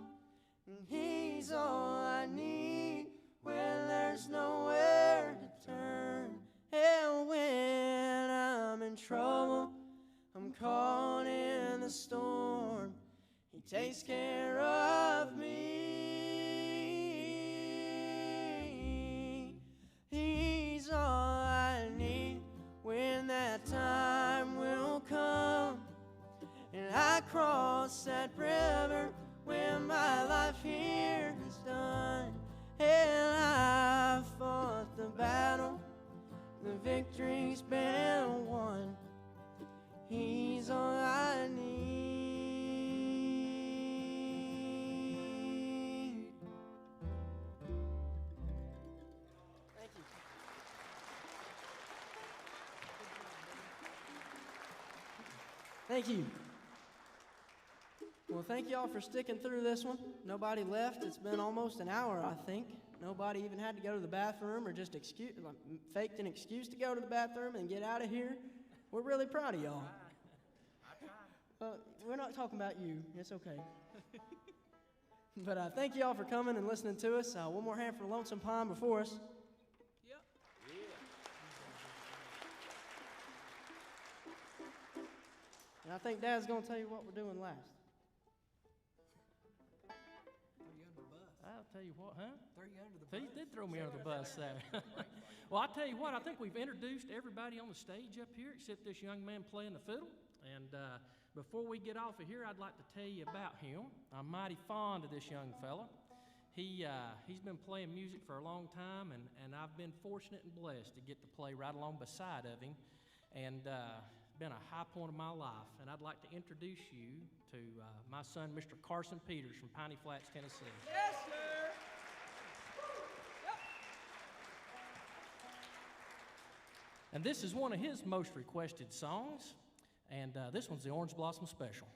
And He's all I need when there's nowhere to turn. And when I'm in trouble, I'm caught in the storm, He takes care of me. He's all I need when that time will come, and I cross that river when my life here is done. And I've fought the battle, the victory's been won. He's all I need. Thank you. Thank you. Well, thank y'all for sticking through this one. Nobody left. It's been almost an hour, I think. Nobody even had to go to the bathroom or just faked an excuse to go to the bathroom and get out of here. We're really proud of y'all. We're not talking about you. It's okay. But thank y'all for coming and listening to us. One more hand for Lonesome Pine before us. Yep. And I think Dad's going to tell you what we're doing last. I'll tell you what, huh? Throw you under the bus. He did throw me under the bus there. Well, I'll tell you what, I think we've introduced everybody on the stage up here except this young man playing the fiddle. And before we get off of here, I'd like to tell you about him. I'm mighty fond of this young fella. He's been playing music for a long time, and I've been fortunate and blessed to get to play right along beside of him. And been a high point of my life. And I'd like to introduce you to my son, Mr. Carson Peters from Piney Flats, Tennessee. Yes, sir. And this is one of his most requested songs, and this one's the Orange Blossom Special.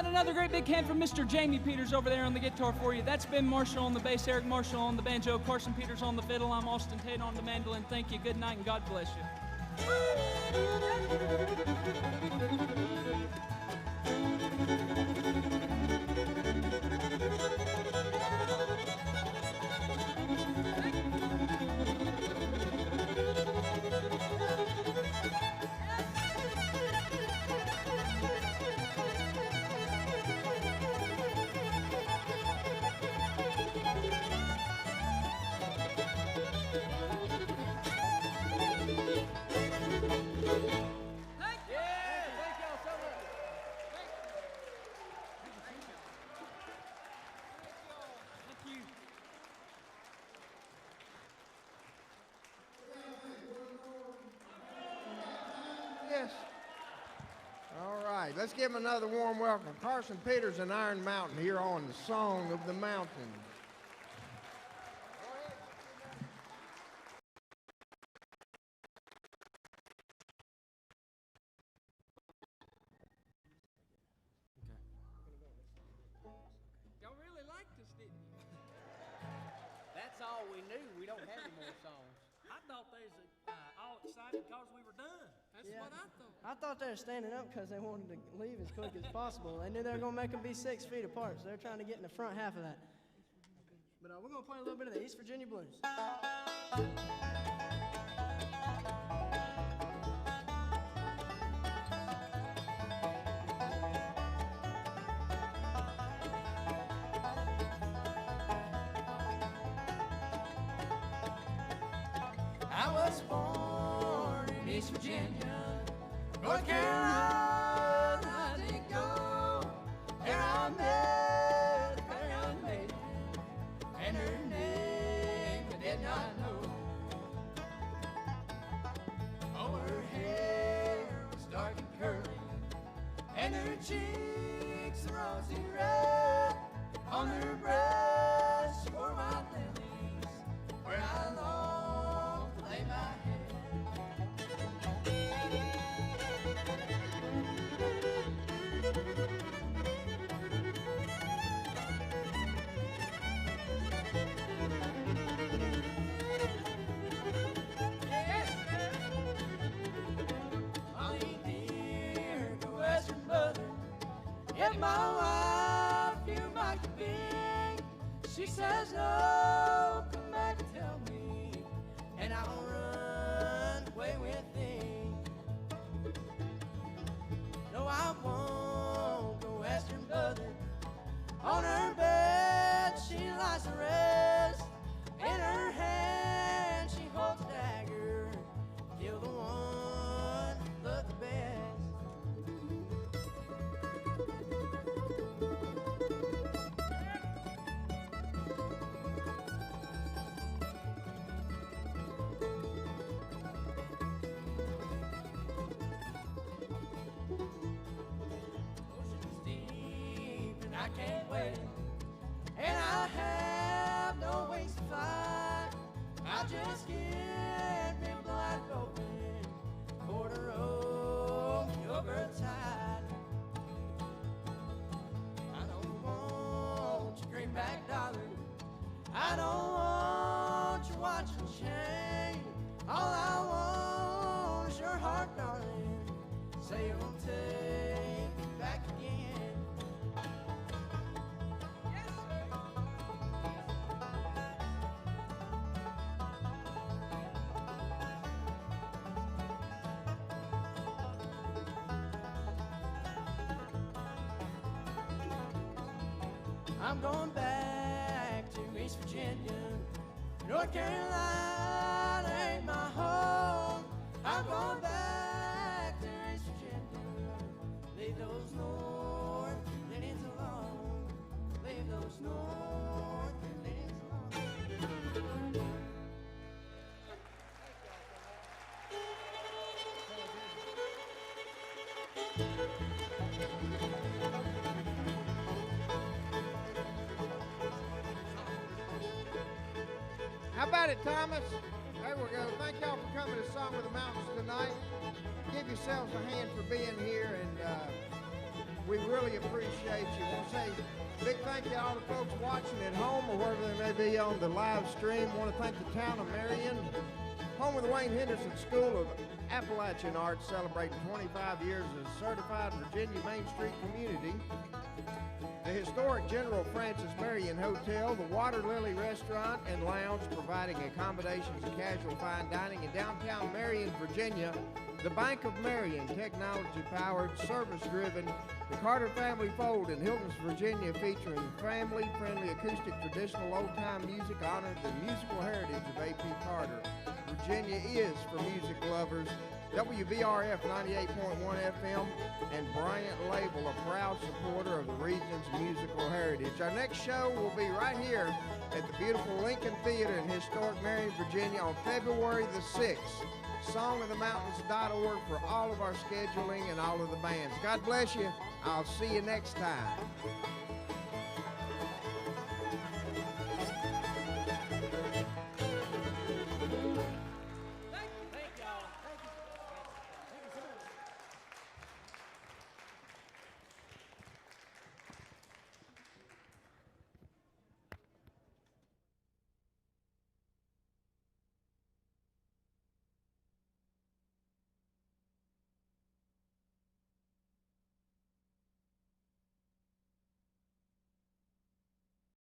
another great big hand from Mr. Jamie Peters over there on the guitar for you. That's Ben Marshall on the bass, Eric Marshall on the banjo, Carson Peters on the fiddle. I'm Austin Tate on the mandolin. Thank you, good night, and God bless you. Yes. All right, let's give him another warm welcome. Carson Peters and Iron Mountain here on the Song of the Mountain. Y'all really liked us, didn't you? That's all we knew. We don't have any more songs. I thought they was all excited because we were done. That's Yeah. what I thought. I thought they were standing up because they wanted to leave as quick as possible. They knew they were going to make them be 6 feet apart, so they're trying to get in the front half of that. But we're going to play a little bit of the East Virginia Blues. I was born in East Virginia, North Carolina I did go. There I met a fair young lady, and her name I did not know. Oh, her hair was dark and curly, and her cheeks a rosy red. On her breast she wore white lilies, where I long to lay my head. Molly dear, the Western mother, if my wife you might be, she says no, come back and tell me, and I'll run away with thee. No, I won't go Western mother. On her bed she lies to rest. In her hand she holds a dagger. Kill the one who loved the best. Ocean's deep and I can't wait, and I have no wings to fly. I just get me blind open, quarter oak, yogurt tide. I don't want your greenback dollar, I don't want your watch and chain. All I want is your heart, darling. Say you'll take me back again. Yes, sir. I'm going back to East Virginia. North Carolina ain't my home. I'm going back to East Virginia. Leave those north Indians alone. Leave those north Indians alone. How about it, Thomas? There we go. Thank y'all for coming to Song of the Mountains tonight. Give yourselves a hand for being here, and We really appreciate you. I want to say a big thank you to all the folks watching at home or wherever they may be on the live stream. I want to thank the town of Marion, home of the Wayne Henderson School of Appalachian Arts, celebrating 25 years as a certified Virginia Main Street community. The historic General Francis Marion Hotel, the Water Lily Restaurant and Lounge, providing accommodations and casual fine dining in downtown Marion, Virginia. The Bank of Marion, technology-powered, service-driven. The Carter Family Fold in Hilton's, Virginia, featuring family-friendly acoustic traditional old-time music, honoring the musical heritage of A.P. Carter. Virginia is for music lovers. WVRF 98.1 FM and Bryant Label, a proud supporter of the region's musical heritage. Our next show will be right here at the beautiful Lincoln Theater in historic Marion, Virginia on February the 6th. SongOfTheMountains.org for all of our scheduling and all of the bands. God bless you. I'll see you next time.